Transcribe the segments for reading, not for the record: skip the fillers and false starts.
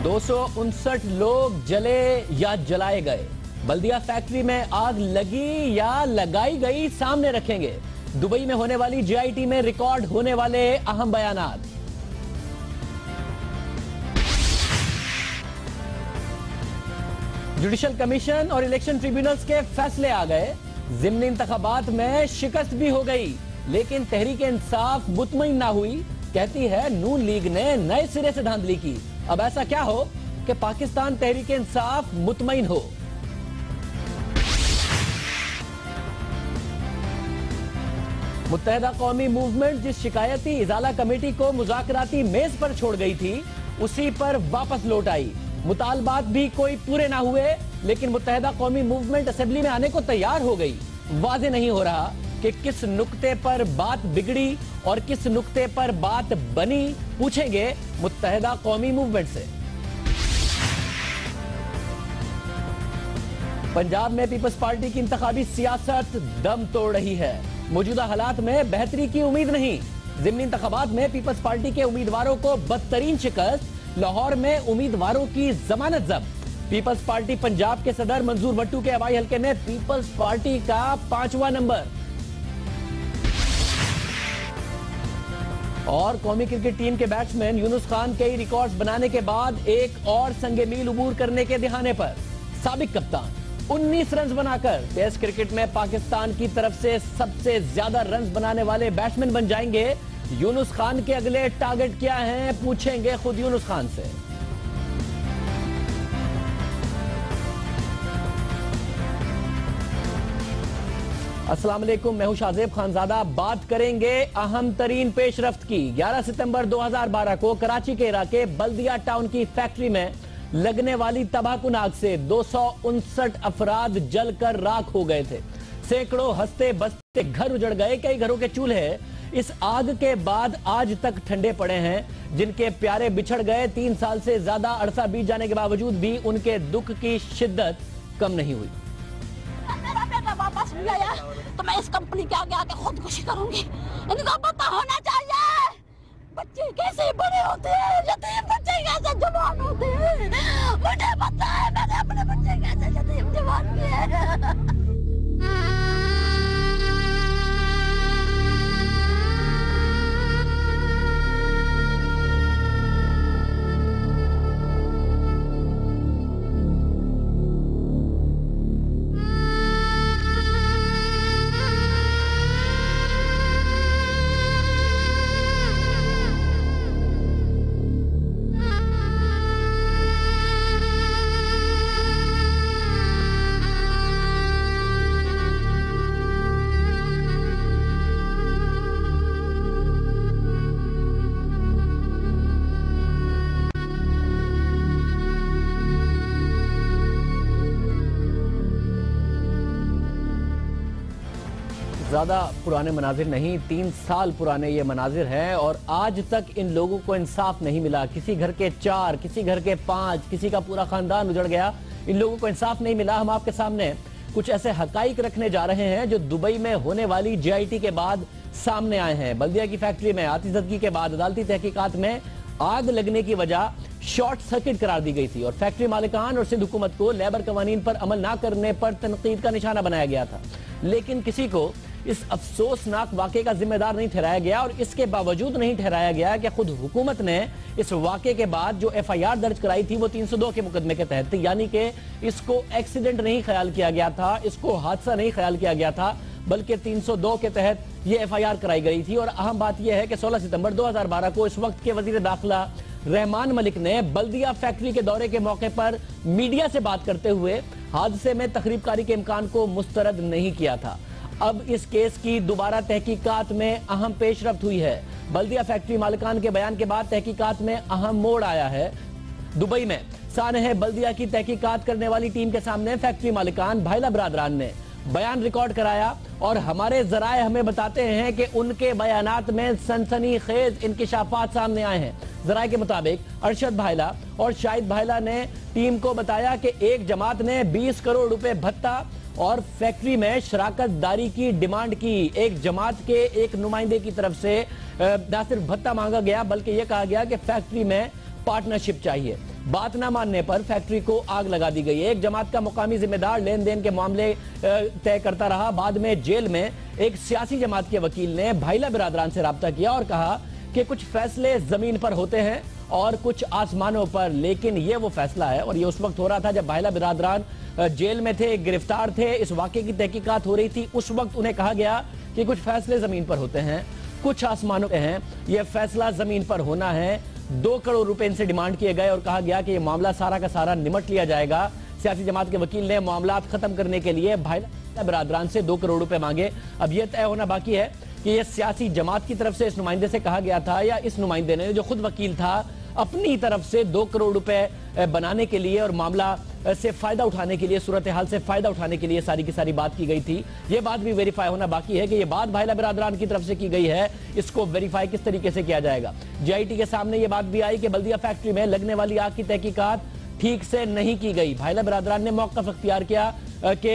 259 लोग जले या जलाए गए। बल्दिया फैक्ट्री में आग लगी या लगाई गई, सामने रखेंगे। दुबई में होने वाली जीआईटी में रिकॉर्ड होने वाले अहम बयानात। जुडिशल कमीशन और इलेक्शन ट्रिब्यूनल्स के फैसले आ गए। ज़िमनी इंतखाबात में शिकस्त भी हो गई, लेकिन तहरीक इंसाफ मुतमईन ना हुई। कहती है नून लीग ने नए सिरे से धांधली की। अब ऐसा क्या हो कि पाकिस्तान तहरीक इंसाफ मुतमईन हो। मुत्तहिदा कौमी मूवमेंट जिस शिकायती इजाला कमेटी को मुज़ाकराती मेज पर छोड़ गई थी, उसी पर वापस लौट आई। मुतालबात भी कोई पूरे ना हुए, लेकिन मुत्तहिदा कौमी मूवमेंट असेंबली में आने को तैयार हो गई। वाज़ेह नहीं हो रहा कि किस नुक्ते पर बात बिगड़ी और किस नुक्ते पर बात बनी। पूछेंगे मुत्तहिदा कौमी मूवमेंट से। पंजाब में पीपल्स पार्टी की इंतखाबी सियासत दम तोड़ रही है। मौजूदा हालात में बेहतरी की उम्मीद नहीं। ज़िमनी इंतखाबात में पीपल्स पार्टी के उम्मीदवारों को बदतरीन शिकस्त। लाहौर में उम्मीदवारों की जमानत जब्त। पीपल्स पार्टी पंजाब के सदर मंजूर भट्टू के हवाई हल्के में पीपल्स पार्टी का 5वां नंबर। और कौमी क्रिकेट टीम के बैट्समैन यूनुस खान कई रिकॉर्ड्स बनाने के बाद एक और संगे मील उबूर करने के दिहाने पर। साबिक कप्तान 19 रन बनाकर टेस्ट क्रिकेट में पाकिस्तान की तरफ से सबसे ज्यादा रन बनाने वाले बैट्समैन बन जाएंगे। यूनुस खान के अगले टारगेट क्या हैं, पूछेंगे खुद यूनुस खान से। अस्सलाम वालेकुम, मैं हूं शाहजेब खानजादा। बात करेंगे अहम तरीन पेशरफ्त की। 11 सितंबर 2012 को कराची के इलाके बल्दिया टाउन की फैक्ट्री में लगने वाली तबाहकुन आग से 259 अफराद जलकर राख हो गए थे। सैकड़ों हंसते बसते घर उजड़ गए। कई घरों के चूल्हे इस आग के बाद आज तक ठंडे पड़े हैं। जिनके प्यारे बिछड़ गए, 3 साल से ज्यादा अरसा बीत जाने के बावजूद भी उनके दुख की शिद्दत कम नहीं हुई। मेरा बेटा वापस मिल गया तो मैं इस कंपनी के आगे आके खुदकुशी करूंगी। इनको पता होना चाहिए बच्चे कैसे बड़े होते हैं, यतीम बच्चे कैसे जवान होते हैं। मुझे पता है मैंने अपने बच्चे कैसे यतीम जवान किए। ज्यादा पुराने मनाजिर नहीं, 3 साल पुराने ये मनाजिर हैं और आज तक इन लोगों को इंसाफ नहीं मिला। किसी घर के 4, किसी घर के 5, किसी का पूरा खानदान उजड़ गया। इन लोगों को इंसाफ नहीं मिला। हम आपके सामने कुछ ऐसे हकाइक रखने जा रहे हैं जो दुबई में होने वाली जीआईटी के बाद सामने आए हैं। बल्दिया की फैक्ट्री में आतिशदगी के बाद अदालती तहकीकात में आग लगने की वजह शॉर्ट सर्किट करार दी गई थी और फैक्ट्री मालिकान और सिंध हुकूमत को लेबर कवानीन पर अमल न करने पर तनकीद का निशाना बनाया गया था। लेकिन किसी को इस अफसोसनाक वाक़े का जिम्मेदार नहीं ठहराया गया और इसके बावजूद नहीं ठहराया गया कि खुद हुकूमत ने इस वाक़े के बाद जो एफआईआर दर्ज कराई थी वो 302 के मुकदमे के तहत थी। यानी कि इसको एक्सीडेंट नहीं ख्याल किया गया था, इसको हादसा नहीं ख्याल किया गया था, बल्कि 302 के तहत ये एफआईआर कराई गई थी। और अहम बात यह है कि 16 सितंबर 2012 को इस वक्त के वजीर दाखिला रहमान मलिक ने बल्दिया फैक्ट्री के दौरे के मौके पर मीडिया से बात करते हुए हादसे में तखरीबकारी के इम्कान को मुस्तरद नहीं किया था। अब इस केस की दोबारा तहकीकात में अहम पेशरफ्त हुई है। बल्दिया फैक्ट्री मालिकान के बयान के बाद तहकीकात में अहम मोड़ आया है। दुबई में सानह बल्दिया की तहकीकात करने वाली टीम के सामने फैक्ट्री मालिकान भाईला बरादरान ने बयान रिकॉर्ड कराया और हमारे जराए हमें बताते हैं कि उनके बयानात में सनसनीखेज इंकिशाफात सामने आए हैं। जराए के मुताबिक अरशद भाईला और शाहिद भाईला ने टीम को बताया कि एक जमात ने 20 करोड़ रुपए भत्ता और फैक्ट्री में शराकत दारी की डिमांड की। एक जमात के एक नुमाइंदे की तरफ से न सिर्फ भत्ता मांगा गया बल्कि यह कहा गया कि फैक्ट्री में पार्टनरशिप चाहिए। बात न मानने पर फैक्ट्री को आग लगा दी गई। एक जमात का मुकामी जिम्मेदार लेन देन के मामले तय करता रहा। बाद में जेल में एक सियासी जमात के वकील ने भाईला बिरादरान से राब्ता किया और कहा कि कुछ फैसले जमीन पर होते हैं और कुछ आसमानों पर, लेकिन ये वो फैसला है। और ये उस वक्त हो रहा था जब भाईला बिरादरान जेल में थे, गिरफ्तार थे, इस वाकये की तहकीकात हो रही थी। उस वक्त उन्हें कहा गया कि कुछ फैसले जमीन पर होते हैं, कुछ आसमानों पे हैं, यह फैसला जमीन पर होना है। 2 करोड़ रुपए इनसे डिमांड किए गए और कहा गया कि यह मामला सारा का सारा निमट लिया जाएगा। सियासी जमात के वकील ने मामला खत्म करने के लिए भाईला बिरादरान से 2 करोड़ रुपए मांगे। अब यह तय होना बाकी है कि यह सियासी जमात की तरफ से इस नुमाइंदे से कहा गया था या इस नुमाइंदे ने, जो खुद वकील था, अपनी तरफ से 2 करोड़ रुपए बनाने के लिए और मामला से फायदा उठाने के लिए, सूरत हाल से फायदा उठाने के लिए सारी की सारी बात की गई थी। ये बात भी वेरीफाई होना बाकी है कि ये बात भाईला बिरादरान की तरफ से की गई है, इसको वेरीफाई किस तरीके से किया जाएगा। जीआईटी के सामने ये बात भी आई कि बल्दिया फैक्ट्री में लगने वाली आग की तहकीकात ठीक से नहीं की गई। भाईला बिरादरान ने मौक़िफ़ अख्तियार किया कि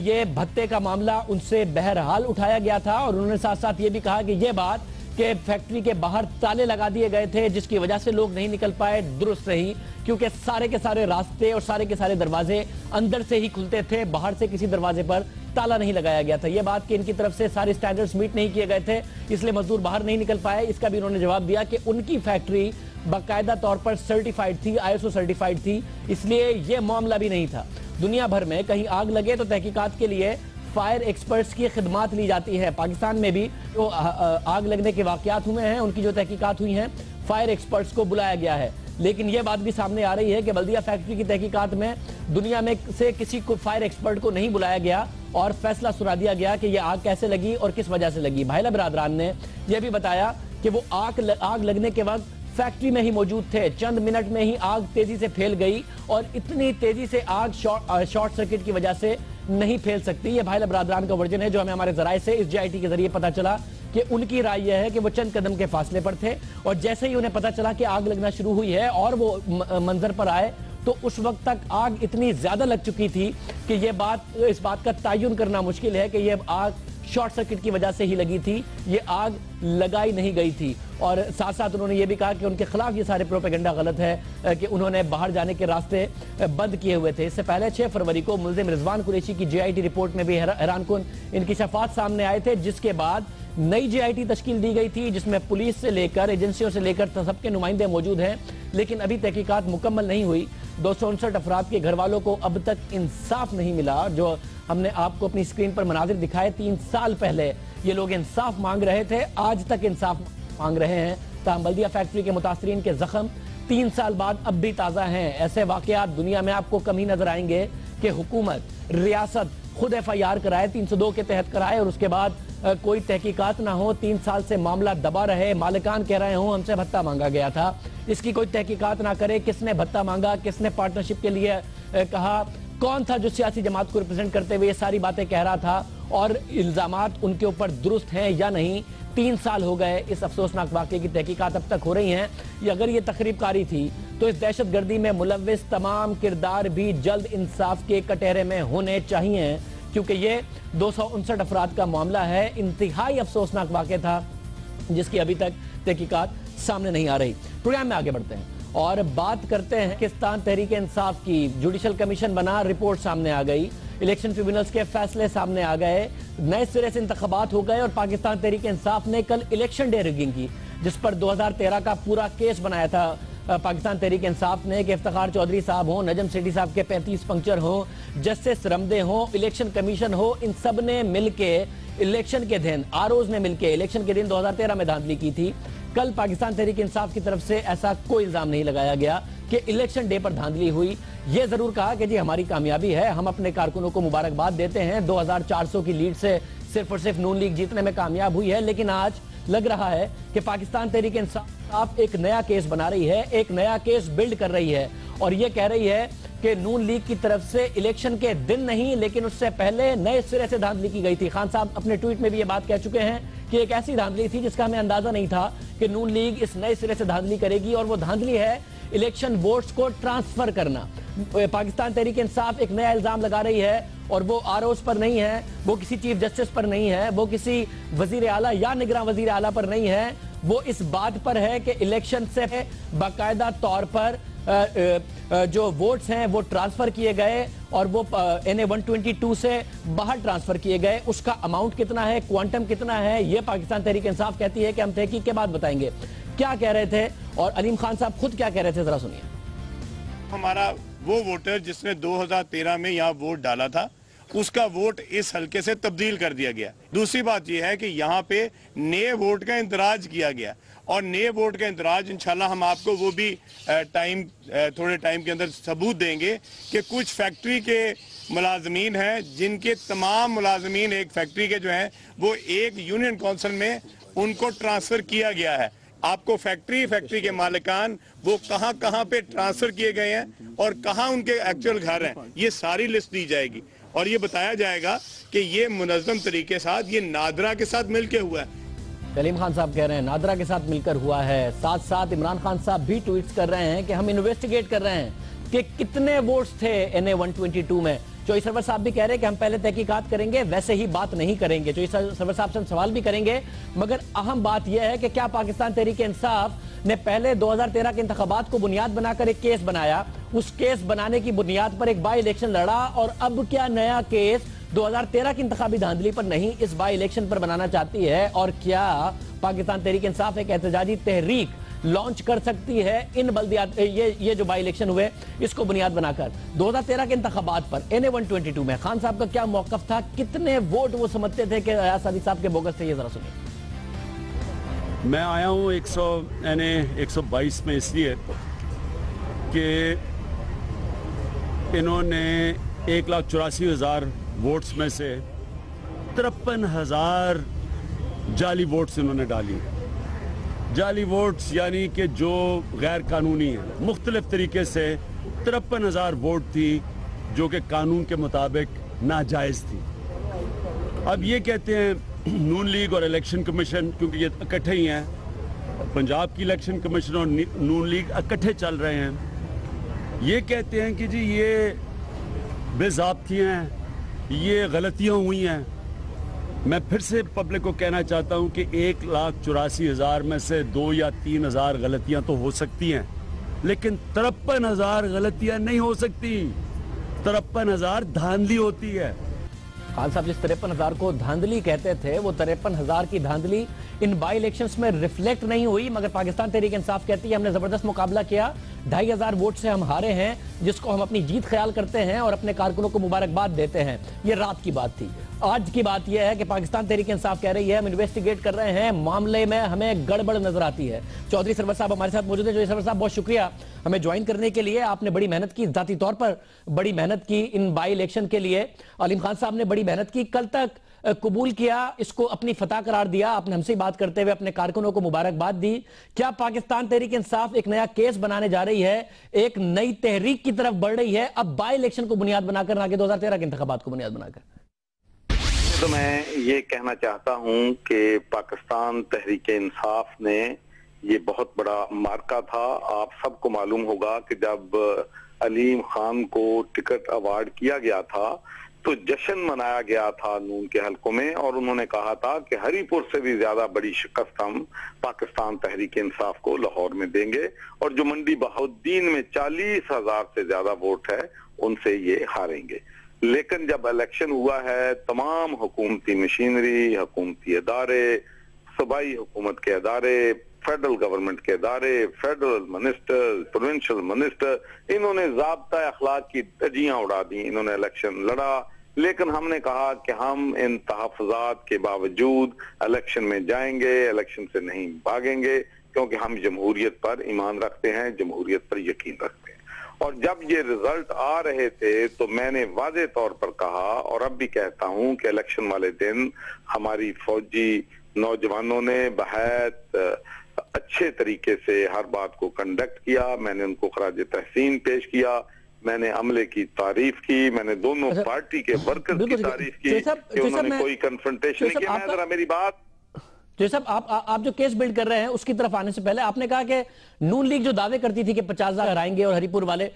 ये भत्ते का मामला उनसे बहरहाल उठाया गया था और उन्होंने साथ साथ ये भी कहा कि ये बात कि फैक्ट्री के बाहर ताले लगा दिए गए थे जिसकी वजह से लोग नहीं निकल पाए, दुरुस्त नहीं, क्योंकि सारे के सारे रास्ते और सारे के सारे दरवाजे अंदर से ही खुलते थे, बाहर से किसी दरवाजे पर ताला नहीं लगाया गया था। यह बात कि इनकी तरफ से सारे स्टैंडर्ड्स मीट नहीं किए गए थे, इसलिए मजदूर बाहर नहीं निकल पाए। इसका भी उन्होंने जवाब दिया कि उनकी फैक्ट्री बाकायदा तौर पर सर्टिफाइड थी, ISO सर्टिफाइड थी, इसलिए यह मामला भी नहीं था। दुनिया भर में कहीं आग लगे तो तहकीकात के लिए फायर एक्सपर्ट्स की खिदमात ली जाती है। पाकिस्तान में भी जो आग लगने के वाकयात हुए हैं, उनकी जो तहकीकात हुई हैं, फायर एक्सपर्ट्स को बुलाया गया है। लेकिन यह बात भी सामने आ रही है कि बल्दिया फैक्ट्री की तहकीकात में दुनिया में से किसी को फायर एक्सपर्ट को नहीं बुलाया गया और फैसला सुना दिया गया कि यह आग कैसे लगी और किस वजह से लगी। भाईला बिरादरान ने यह भी बताया कि वो आग लगने के वक्त फैक्ट्री में ही मौजूद थे। चंद मिनट में ही आग तेजी से फैल गई और इतनी तेजी से आग शॉर्ट सर्किट की वजह से नहीं फैल सकती। ये भाईला बिरादरान का वर्जन है जो हमें हमारे जराये से इस जीआईटी के जरिए पता चला कि उनकी राय यह है कि वो चंद कदम के फासले पर थे और जैसे ही उन्हें पता चला कि आग लगना शुरू हुई है और वो मंजर पर आए तो उस वक्त तक आग इतनी ज्यादा लग चुकी थी कि इस बात का तयन करना मुश्किल है कि यह आग शॉर्ट सर्किट की वजह से ही लगी थी, ये आग लगाई नहीं गई थी। और साथ साथ उन्होंने ये भी कहा कि उनके खिलाफ ये सारे प्रोपेगेंडा गलत है कि उन्होंने बाहर जाने के रास्ते बंद किए हुए थे। इससे पहले 6 फरवरी को मुल्जिम रिजवान कुरैशी की जीआईटी रिपोर्ट में भी हैरानकुन इनकी शफात सामने आए थे, जिसके बाद नई जीआईटी तश्कील दी गई थी जिसमें पुलिस से लेकर एजेंसियों से लेकर सबके नुमाइंदे मौजूद हैं, लेकिन अभी तहकीकात मुकम्मल नहीं हुई। 259 अफराद के घर वालों को अब तक इंसाफ नहीं मिला। जो हमने आपको अपनी स्क्रीन पर मनाजिर दिखाए, 3 साल पहले ये लोग इंसाफ मांग रहे थे, आज तक इंसाफ मांग रहे हैं। ताहम बल्दिया फैक्ट्री के मुतासरीन के जख्म 3 साल बाद अब भी ताज़ा हैं। ऐसे वाकयात दुनिया में आपको कम ही नजर आएंगे कि हुकूमत, रियासत खुद FIR कराए, 302 के तहत कराए और उसके बाद कोई तहकीकात ना हो, 3 साल से मामला दबा रहे, मालिकान कह रहे हो हमसे भत्ता मांगा गया था, इसकी कोई तहकीकात ना करे, किसने भत्ता मांगा, किसने पार्टनरशिप के लिए कहा, कौन था जो सियासी जमात को रिप्रेजेंट करते हुए ये सारी बातें कह रहा था और इल्जामात उनके ऊपर दुरुस्त हैं या नहीं। 3 साल हो गए इस अफसोसनाक वाकये की तहकीकात अब तक हो रही हैं। अगर ये तकरीबकारी थी तो इस दहशतगर्दी में मुलव्विस तमाम किरदार भी जल्द इंसाफ के कटहरे में होने चाहिए, क्योंकि ये 259 अफराद का मामला है। इंतहाई अफसोसनाक वाकया था जिसकी अभी तक तहकीकात सामने नहीं आ रही। प्रोग्राम में आगे बढ़ते हैं और बात करते हैं पाकिस्तान तहरीक इंसाफ की। जुडिशल कमीशन बना, रिपोर्ट सामने आ गई, इलेक्शन ट्रिब्यूनल्स के फैसले सामने आ गए, नए सिरे से इंतखाबात हो गए और पाकिस्तान तहरीक इंसाफ ने कल इलेक्शन डे रिगिंग की, जिस पर 2013 का पूरा केस बनाया था पाकिस्तान तहरीक इंसाफ ने कि इफ्तिखार चौधरी साहब हो, नजम सेठी साहब के 35 पंक्चर हो, जस्टिस रमदे हो, इलेक्शन कमीशन हो, इन सब ने मिलके इलेक्शन के दिन, आरओज ने मिलके इलेक्शन के दिन 2013 में धांधली की थी। कल पाकिस्तान तहरीक इंसाफ की तरफ से ऐसा कोई इल्जाम नहीं लगाया गया कि इलेक्शन डे पर धांधली हुई। यह जरूर कहा कि जी हमारी कामयाबी है, हम अपने कारकुनों को मुबारकबाद देते हैं, 2400 की लीड से सिर्फ और सिर्फ नून लीग जीतने में कामयाब हुई है। लेकिन आज लग रहा है कि पाकिस्तान तहरीक इंसाफ एक नया केस बना रही है, एक नया केस बिल्ड कर रही है और यह कह रही है कि नून लीग की तरफ से इलेक्शन के दिन नहीं लेकिन उससे पहले नए सिरे से धांधली की गई थी। खान साहब अपने ट्वीट में भी ये बात कह चुके हैं कि एक ऐसी धांधली थी जिसका हमें अंदाजा नहीं था कि नून लीग इस नए सिरे से धांधली करेगी, और वो धांधली है इलेक्शन वोट्स को ट्रांसफर करना। पाकिस्तान तहरीक इंसाफ एक नया इल्जाम लगा रही है और वो आरओज पर नहीं है, वो किसी चीफ जस्टिस पर नहीं है, वो किसी वजीर आला या निगरान वजीर आला पर नहीं है, वो इस बात पर है कि इलेक्शन से बाकायदा तौर पर जो वोट्स हैं वो ट्रांसफर किए गए और वो NA 122 से बाहर ट्रांसफर किए गए, उसका अमाउंट कितना है, क्वांटम कितना है, ये पाकिस्तान तहरीक इंसाफ कहती है कि हम तहकीक के बाद बताएंगे। क्या कह रहे थे और अलीम खान साहब खुद क्या कह रहे थे, जरा सुनिए। हमारा वो वोटर जिसने 2013 में यहाँ वोट डाला था, उसका वोट इस हलके से तब्दील कर दिया गया। दूसरी बात यह है कि यहाँ पे नए वोट का इंतराज किया गया और नए वोट का इंतराज इंशाल्लाह हम आपको वो भी थोड़े टाइम के अंदर सबूत देंगे कि कुछ फैक्ट्री के मुलाजमीन हैं जिनके तमाम मुलाजमीन एक फैक्ट्री के जो हैं वो एक यूनियन काउंसिल में उनको ट्रांसफर किया गया है। आपको फैक्ट्री के मालिकान वो कहां पे ट्रांसफर किए गए हैं और कहां उनके एक्चुअल घर हैं, ये सारी लिस्ट दी जाएगी और ये बताया जाएगा कि ये मुनज़्ज़म तरीके साथ ये नादरा के साथ मिलकर हुआ है। सलीम खान साहब कह रहे हैं नादरा के साथ मिलकर हुआ है। साथ साथ इमरान खान साहब भी ट्वीट्स कर रहे हैं कि हम इन्वेस्टिगेट कर रहे हैं कि कितने वोट्स थे NA 122 में। चौधरी सरवर साहब भी कह रहे हैं कि हम पहले तहकीकात करेंगे, वैसे ही बात नहीं करेंगे। चौधरी सरवर साहब से हम सवाल भी करेंगे, मगर अहम बात यह है कि क्या पाकिस्तान तहरीक इंसाफ ने पहले 2013 के इंतखाबात को बुनियाद बनाकर एक केस बनाया, उस केस बनाने की बुनियाद पर एक बाई इलेक्शन लड़ा और अब क्या नया केस 2013 की इंतखाबी धांधली पर नहीं इस बाई इलेक्शन पर बनाना चाहती है? और क्या पाकिस्तान तहरीक इंसाफ एक एहतजाजी तहरीक लॉन्च कर सकती है इन बल्दियात ये जो बाई इलेक्शन हुए इसको बुनियाद बनाकर? 2013 के इंतखाबात पर NA 122 में खान साहब का क्या मौकफ था, कितने वोट वो समझते थे कि अयाज सादिक साहब के बोगस थे, ये जरा सुनिए। मैं आया हूँ NA 122 में इसलिए कि इन्होंने 1,84,000 वोट्स में से 53,000 जाली वोट्स इन्होंने डाली। जाली वोट्स यानी कि जो गैर कानूनी है, मुख्तलिफ तरीके से 53,000 वोट थी जो कि कानून के मुताबिक नाजायज़ थी। अब ये कहते हैं नून लीग और इलेक्शन कमीशन, क्योंकि ये इकट्ठे ही हैं, पंजाब की इलेक्शन कमीशन और नून लीग इकट्ठे चल रहे हैं, ये कहते हैं कि जी ये बेज़ाब्तियाँ हैं, ये गलतियाँ हुई हैं। मैं फिर से पब्लिक को कहना चाहता हूं कि 1,84,000 में से 2 या 3,000 गलतियां तो हो सकती हैं, लेकिन 53,000 गलतियां नहीं हो सकती। 53,000 धांधली होती है। खान साहब जिस 53,000 को धांधली कहते थे, वो 53,000 की धांधली इन बाई इलेक्शंस में रिफ्लेक्ट नहीं हुई, मगर पाकिस्तान तहरीक इंसाफ कहती है हमने जबरदस्त मुकाबला किया, 2,500 वोट से हम हारे हैं, जिसको हम अपनी जीत ख्याल करते हैं और अपने कारकुनों को मुबारकबाद देते हैं। ये रात की बात थी। आज की बात यह है कि पाकिस्तान तहरीक इंसाफ कह रही है हम इन्वेस्टिगेट कर रहे हैं, मामले में हमें गड़बड़ नजर आती है। चौधरी सरवर साहब हमारे साथ मौजूद है। चौधरी सरवर साहब बहुत शुक्रिया हमें ज्वाइन करने के लिए, आपने बड़ी मेहनत की, जाती तौर पर बड़ी मेहनत की इन बाई इलेक्शन के लिए। अलीम खान साहब ने बड़ी मेहनत की, कल तक कबूल किया, इसको अपनी फतह करार दिया, आपने हमसे बात करते हुए अपने कारकुनों को मुबारकबाद दी। क्या पाकिस्तान तहरीक इंसाफ एक नया केस बनाने जा रही है, एक नई तहरीक की तरफ बढ़ रही है, अब बाई इलेक्शन को बुनियाद बनाकर, आगे 2013 के इंतखाबात को बुनियाद बनाकर? तो मैं ये कहना चाहता हूं कि पाकिस्तान तहरीक इंसाफ ने ये बहुत बड़ा मार्का था। आप सबको मालूम होगा कि जब अलीम खान को टिकट अवार्ड किया गया था तो जश्न मनाया गया था नून के हलकों में, और उन्होंने कहा था कि हरीपुर से भी ज्यादा बड़ी शिकस्त हम पाकिस्तान तहरीक इंसाफ को लाहौर में देंगे, और जो मंडी बहाउद्दीन में 40,000 से ज्यादा वोट है उनसे ये हारेंगे। लेकिन जब इलेक्शन हुआ है, तमाम हुकूमती मशीनरी, हुकूमती अदारे, सूबाई हुकूमत के अदारे, फेडरल गवर्नमेंट के अदारे, फेडरल मिनिस्टर, प्रोविंशियल मिनिस्टर, इन्होंने ज़ाब्ता अखलाक की धज्जियां उड़ा दी। इन्होंने इलेक्शन लड़ा, लेकिन हमने कहा कि हम इन तहफ़्फ़ुज़ात के बावजूद इलेक्शन में जाएंगे, इलेक्शन से नहीं भागेंगे, क्योंकि हम जमहूरियत पर ईमान रखते हैं, जमहूरियत पर यकीन रखते हैं। और जब ये रिजल्ट आ रहे थे तो मैंने वाज़े तौर पर कहा, और अब भी कहता हूं कि इलेक्शन वाले दिन हमारी फौजी नौजवानों ने बहुत अच्छे तरीके से हर बात को कंडक्ट किया। मैंने उनको खराज तहसीन पेश किया, मैंने अमले की तारीफ की, मैंने दोनों पार्टी के वर्कर्स की तारीफ की कि उन्होंने कोई कन्फ्रंटेशन नहीं किया। मैं जरा मेरी बात साहब, आप जो केस बिल्ड कर रहे हैं उसकी तरफ आने से पहले आपने कहा कि नून लीग जो दावे करती थी कि 50,000 हराएंगे और हरीपुर वाले,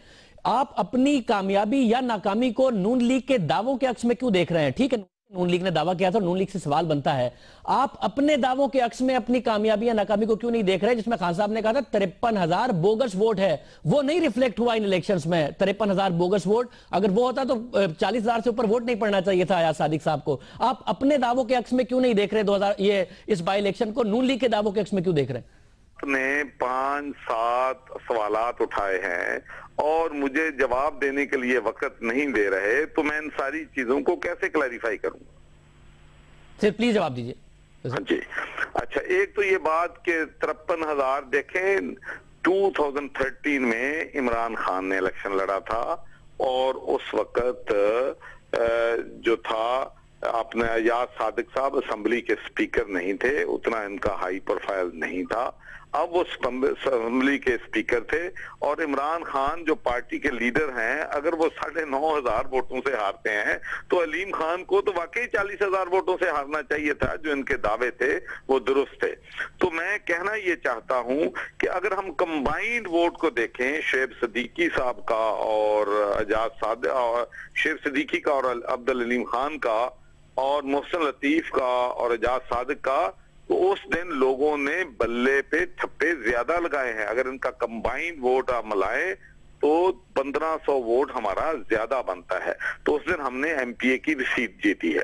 आप अपनी कामयाबी या नाकामी को नून लीग के दावों के अक्स में क्यों देख रहे हैं? ठीक है, नून लीग ने दावा किया था, नून लीग से सवाल बनता है, आप अपने दावों के अक्स में अपनी कामयाबी या नाकामी को क्यों नहीं देख रहे? जिसमें खान साहब ने कहा था 53,000 बोगस वोट है, वो नहीं रिफ्लेक्ट हुआ इन इलेक्शंस में। 53,000 बोगस वोट, अगर वो होता तो 40,000 से ऊपर वोट नहीं पड़ना चाहिए था अयाज सादिक साहब को। आप अपने दावों के अक्स में क्यों नहीं देख रहे 2000 ये इस बाई इलेक्शन को, नून लीग के दावों के अक्स में क्यों देख रहे हैं? ने 5-7 सवालात उठाए हैं और मुझे जवाब देने के लिए वक्त नहीं दे रहे, तो मैं इन सारी चीजों को कैसे क्लैरिफाई करूंगा? सिर्फ प्लीज जवाब दीजिए। हाँ जी। अच्छा, एक तो ये बात कि 53,000 देखें, 2013 में इमरान खान ने इलेक्शन लड़ा था और उस वक्त जो था अपने अयाज सादिक साहब असेंबली के स्पीकर नहीं थे, उतना इनका हाई प्रोफाइल नहीं था। अब वो असेंबली के स्पीकर थे और इमरान खान जो पार्टी के लीडर हैं, अगर वो 9,500 वोटों से हारते हैं तो अलीम खान को तो वाकई 40,000 वोटों से हारना चाहिए था। जो इनके दावे थे वो दुरुस्त थे। तो मैं कहना ये चाहता हूं कि अगर हम कंबाइंड वोट को देखें, शेर सिद्दीकी साहब का और अजाज सादिक और शेर सिद्दीकी का और अब्दुल अलीम खान का और मोहसिन लतीफ का और एजाज सादिक का, तो उस दिन लोगों ने बल्ले पे ठप्पे ज्यादा लगाए हैं। अगर इनका कंबाइंड वोट आप मिलाएं तो 1500 वोट हमारा ज्यादा बनता है। तो उस दिन हमने एमपीए की सीट जीती है।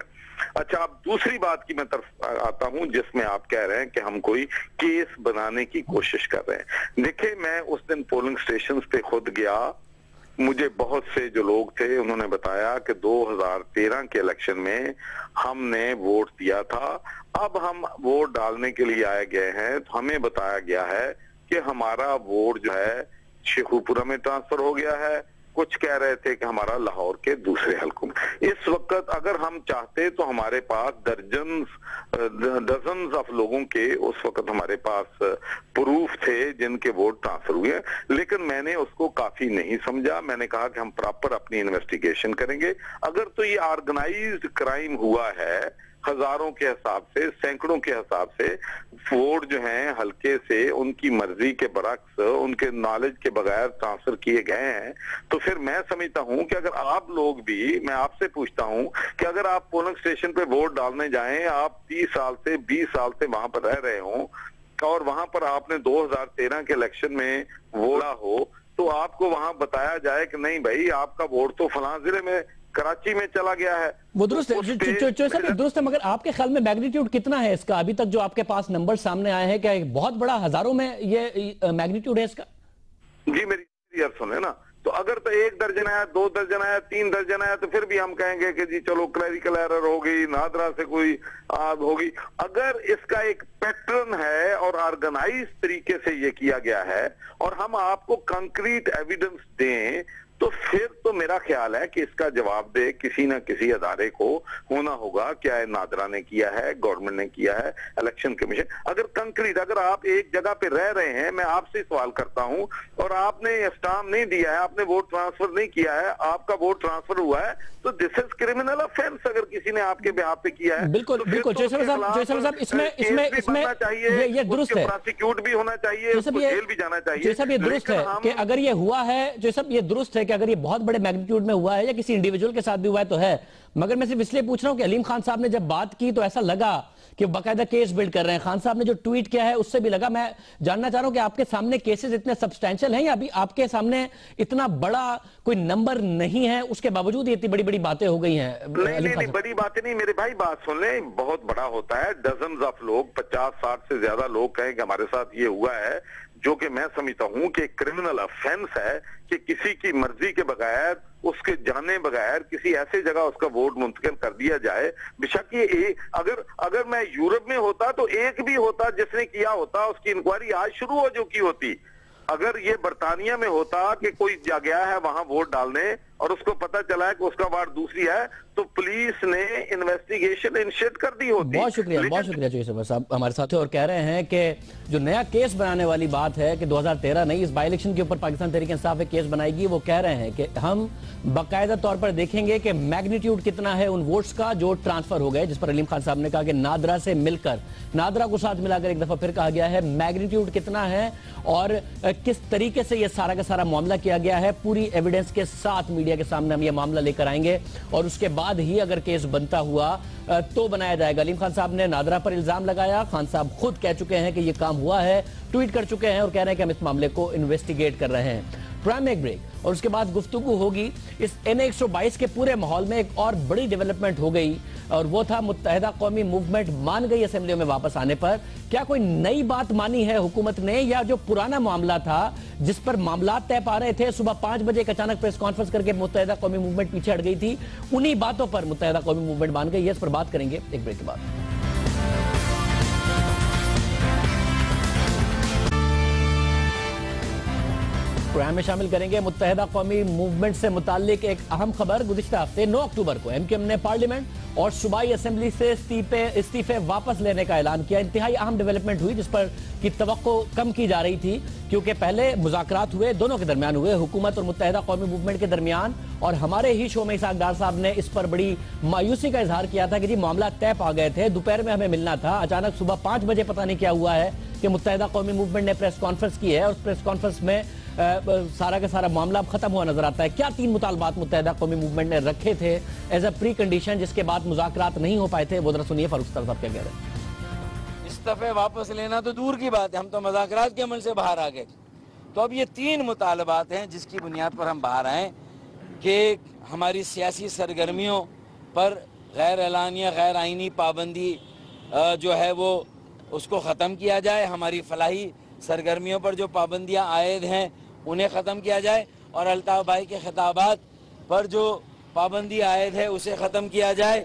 अच्छा, अब दूसरी बात की मैं तरफ आता हूं जिसमें आप कह रहे हैं कि हम कोई केस बनाने की कोशिश कर रहे हैं। देखिए, मैं उस दिन पोलिंग स्टेशन पे खुद गया, मुझे बहुत से जो लोग थे उन्होंने बताया कि 2013 के इलेक्शन में हमने वोट दिया था। अब हम वोट डालने के लिए आए गए हैं तो हमें बताया गया है कि हमारा वोट जो है शेखुपुरा में ट्रांसफर हो गया है, कुछ कह रहे थे कि हमारा लाहौर के दूसरे हलकों में। इस वक्त अगर हम चाहते तो हमारे पास डजन्स ऑफ लोगों के उस वक्त हमारे पास प्रूफ थे जिनके वोट ट्रांसफर हुए, लेकिन मैंने उसको काफी नहीं समझा। मैंने कहा कि हम प्रॉपर अपनी इन्वेस्टिगेशन करेंगे। अगर तो ये ऑर्गेनाइज्ड क्राइम हुआ है, हजारों के हिसाब से, सैकड़ों के हिसाब से वोट जो हैं हल्के से उनकी मर्जी के बरक्स, उनके नॉलेज के बगैर ट्रांसफर किए गए हैं, तो फिर मैं समझता हूं कि अगर आप लोग भी, मैं आपसे पूछता हूं कि अगर आप पोलिंग स्टेशन पे वोट डालने जाएं, आप 30 साल से 20 साल से वहां पर रह रहे हो और वहां पर आपने 2013 के इलेक्शन में वोटा हो, तो आपको वहां बताया जाए कि नहीं भाई, आपका वोट तो फलां जिले में कराची में चला गया है, वो दुरुस्त है, दुरुस्त है, मगर आपके ख्याल में मैग्नीट्यूड कितना है इसका? अभी तक जो आपके पास नंबर सामने आए हैं, क्या एक बहुत बड़ा, हजारों में ये मैग्नीट्यूड है इसका? जी, मेरी यार सुने ना, तो अगर तो 1 दर्जन आया, 2 दर्जन आया, 3 दर्जन आया, तो फिर भी हम कहेंगे कि जी चलो क्लैरिकल एरर हो गई, नादरा से कोई आग होगी। अगर इसका एक पैटर्न है और ऑर्गेनाइज तरीके से ये किया गया है और हम आपको कंक्रीट एविडेंस दें, तो फिर तो मेरा ख्याल है कि इसका जवाब दे किसी ना किसी अदारे को होना होगा। क्या है, नादरा ने किया है, गवर्नमेंट ने किया है, इलेक्शन कमीशन। अगर कंक्रीट, अगर आप एक जगह पे रह रहे हैं, मैं आपसे सवाल करता हूं और आपने स्टाम्प नहीं दिया है, आपने वोट ट्रांसफर नहीं किया है, आपका वोट ट्रांसफर हुआ है, तो दिस इज क्रिमिनल ऑफेंस। अगर किसी ने आपके बिहाफ पे किया है, बिल्कुल बिल्कुल जयशंकर साहब, इसमें ये दुरुस्त है, प्रोसिक्यूट भी होना चाहिए, उसको जेल भी जाना चाहिए। ये दुरुस्त है कि अगर ये हुआ है, ये दुरुस्त है कि अगर ये बहुत बड़े मैग्नीट्यूड में हुआ है या किसी इंडिविजुअल के साथ भी हुआ है तो है, मगर मैं सिर्फ इसलिए पूछ रहा हूं कि अलीम खान साहब ने जब बात की तो ऐसा लगा कि बाकायदा केस बिल्ड कर रहे हैं। खान साहब ने जो ट्वीट किया है उससे भी लगा। मैं जानना चाह रहा हूं कि आपके सामने केसेस इतने सब्सटैंशियल हैं या अभी आपके सामने इतना बड़ा कोई नंबर नहीं है, उसके बावजूद ये इतनी बड़ी बड़ी बातें हो गई हैं? नहीं, बड़ी बातें नहीं मेरे भाई, बात सुन ले, बहुत बड़ा होता है। डजन्स ऑफ लोग, 50-60 से ज्यादा लोग कहें कि हमारे साथ ये हुआ है, जो कि मैं समझता हूं कि क्रिमिनल ऑफेंस है कि किसी की मर्जी के बगैर, उसके जाने बगैर किसी ऐसे जगह उसका वोट मुंतकिल कर दिया जाए। बेशक ये अगर मैं यूरोप में होता तो एक भी होता जिसने किया होता, उसकी इंक्वायरी आज शुरू हो चुकी होती। अगर ये बर्तानिया में होता कि कोई जा गया है वहां वोट डालने और उसको पता चला है कि उसका वार्ड दूसरी है, तो पुलिस ने इन्वेस्टिगेशन इनिशिएट कर दी होती। बहुत शुक्रिया जयशंकर साहब हमारे साथ हैं और कह रहे हैं कि जो नया केस बनाने वाली बात है कि 2013 नहीं, इस बाई इलेक्शन के ऊपर पाकिस्तान तहरीक इंसाफ एक केस बनाएगी। वो कह रहे हैं कि हम बाकायदा तौर पर देखेंगे कि मैग्नीट्यूड कितना है उन वोट्स का जो ट्रांसफर हो गए, जिस पर अलीम खान साहब ने कहा कि नादरा से मिलकर, नादरा को साथ मिलाकर एक दफा फिर कहा गया है मैग्नीट्यूड कितना है और किस तरीके से यह सारा का सारा मामला किया गया है, पूरी एविडेंस के साथ मीडिया के सामने हम यह मामला लेकर आएंगे और उसके बाद ही अगर केस बनता हुआ तो बनाया जाएगा। अलीम खान साहब ने नादरा पर इल्जाम लगाया, खान साहब खुद कह चुके हैं कि यह काम हुआ है, ट्वीट कर चुके हैं और कह रहे हैं कि हम इस मामले को इन्वेस्टिगेट कर रहे हैं। प्राइम एक ब्रेक और उसके बाद गुफ्तगू होगी। इस NA 122 के पूरे माहौल में एक और बड़ी डेवलपमेंट हो गई और वो था मुत्तहिदा कौमी मूवमेंट मान गई असेंबली में वापस आने पर। क्या कोई नई बात मानी है हुकूमत ने, या जो पुराना मामला था जिस पर मामला तय पा रहे थे, सुबह 5 बजे एक अचानक प्रेस कॉन्फ्रेंस करके मुत्तहिदा कौमी मूवमेंट पीछे हट गई थी, उन्हीं बातों पर मुत्तहिदा कौमी मूवमेंट मान गई है? इस पर बात करेंगे एक ब्रेक के बाद। प्रोग्राम में शामिल करेंगे मुत्तहिदा कौमी मूवमेंट से मुताल्लिक एक अहम खबर। गुज़िश्ता हफ्ते 9 अक्टूबर को MKM ने पार्लियामेंट और सूबाई असेंबली से इस्तीफे वापस लेने का ऐलान किया। इंतहाई अहम डेवलपमेंट हुई जिस पर की तवक्को कम की जा रही थी, क्योंकि पहले मुज़ाकरात हुए, दोनों के दरमियान हुए, हुकूमत और मुत्तहिदा कौमी मूवमेंट के दरमियान, और हमारे ही शो में इसाक डार साहब ने इस पर बड़ी मायूसी का इजहार किया था कि जी मामला तय पा गए थे, दोपहर में हमें मिलना था, अचानक सुबह 5 बजे पता नहीं क्या हुआ है कि मुत्तहिदा कौमी मूवमेंट ने प्रेस कॉन्फ्रेंस की है और उस प्रेस कॉन्फ्रेंस में सारा का सारा मामला अब खत्म हुआ नजर आता है। क्या 3 मुतालबात मुत्तहिदा कौमी मूवमेंट ने रखे थे एज अ प्री कंडीशन जिसके बाद मुज़ाकरात नहीं हो पाए थे? वो जरा सुनिए फारूक सत्तार साहब क्या कह रहे हैं। इस्तीफे वापस लेना तो दूर की बात है, हम तो मुज़ाकरात के अमल से बाहर आ गए। तो अब ये 3 मुतालबात हैं जिसकी बुनियाद पर हम बाहर आए कि हमारी सियासी सरगर्मियों पर गैर एलानिया गैर आइनी पाबंदी जो है वो उसको ख़त्म किया जाए, हमारी फलाही सरगर्मियों पर जो पाबंदियां आयद हैं उन्हें ख़त्म किया जाए, और अल्ताफ़ भाई के खिताबात पर जो पाबंदी आयद है उसे ख़त्म किया जाए।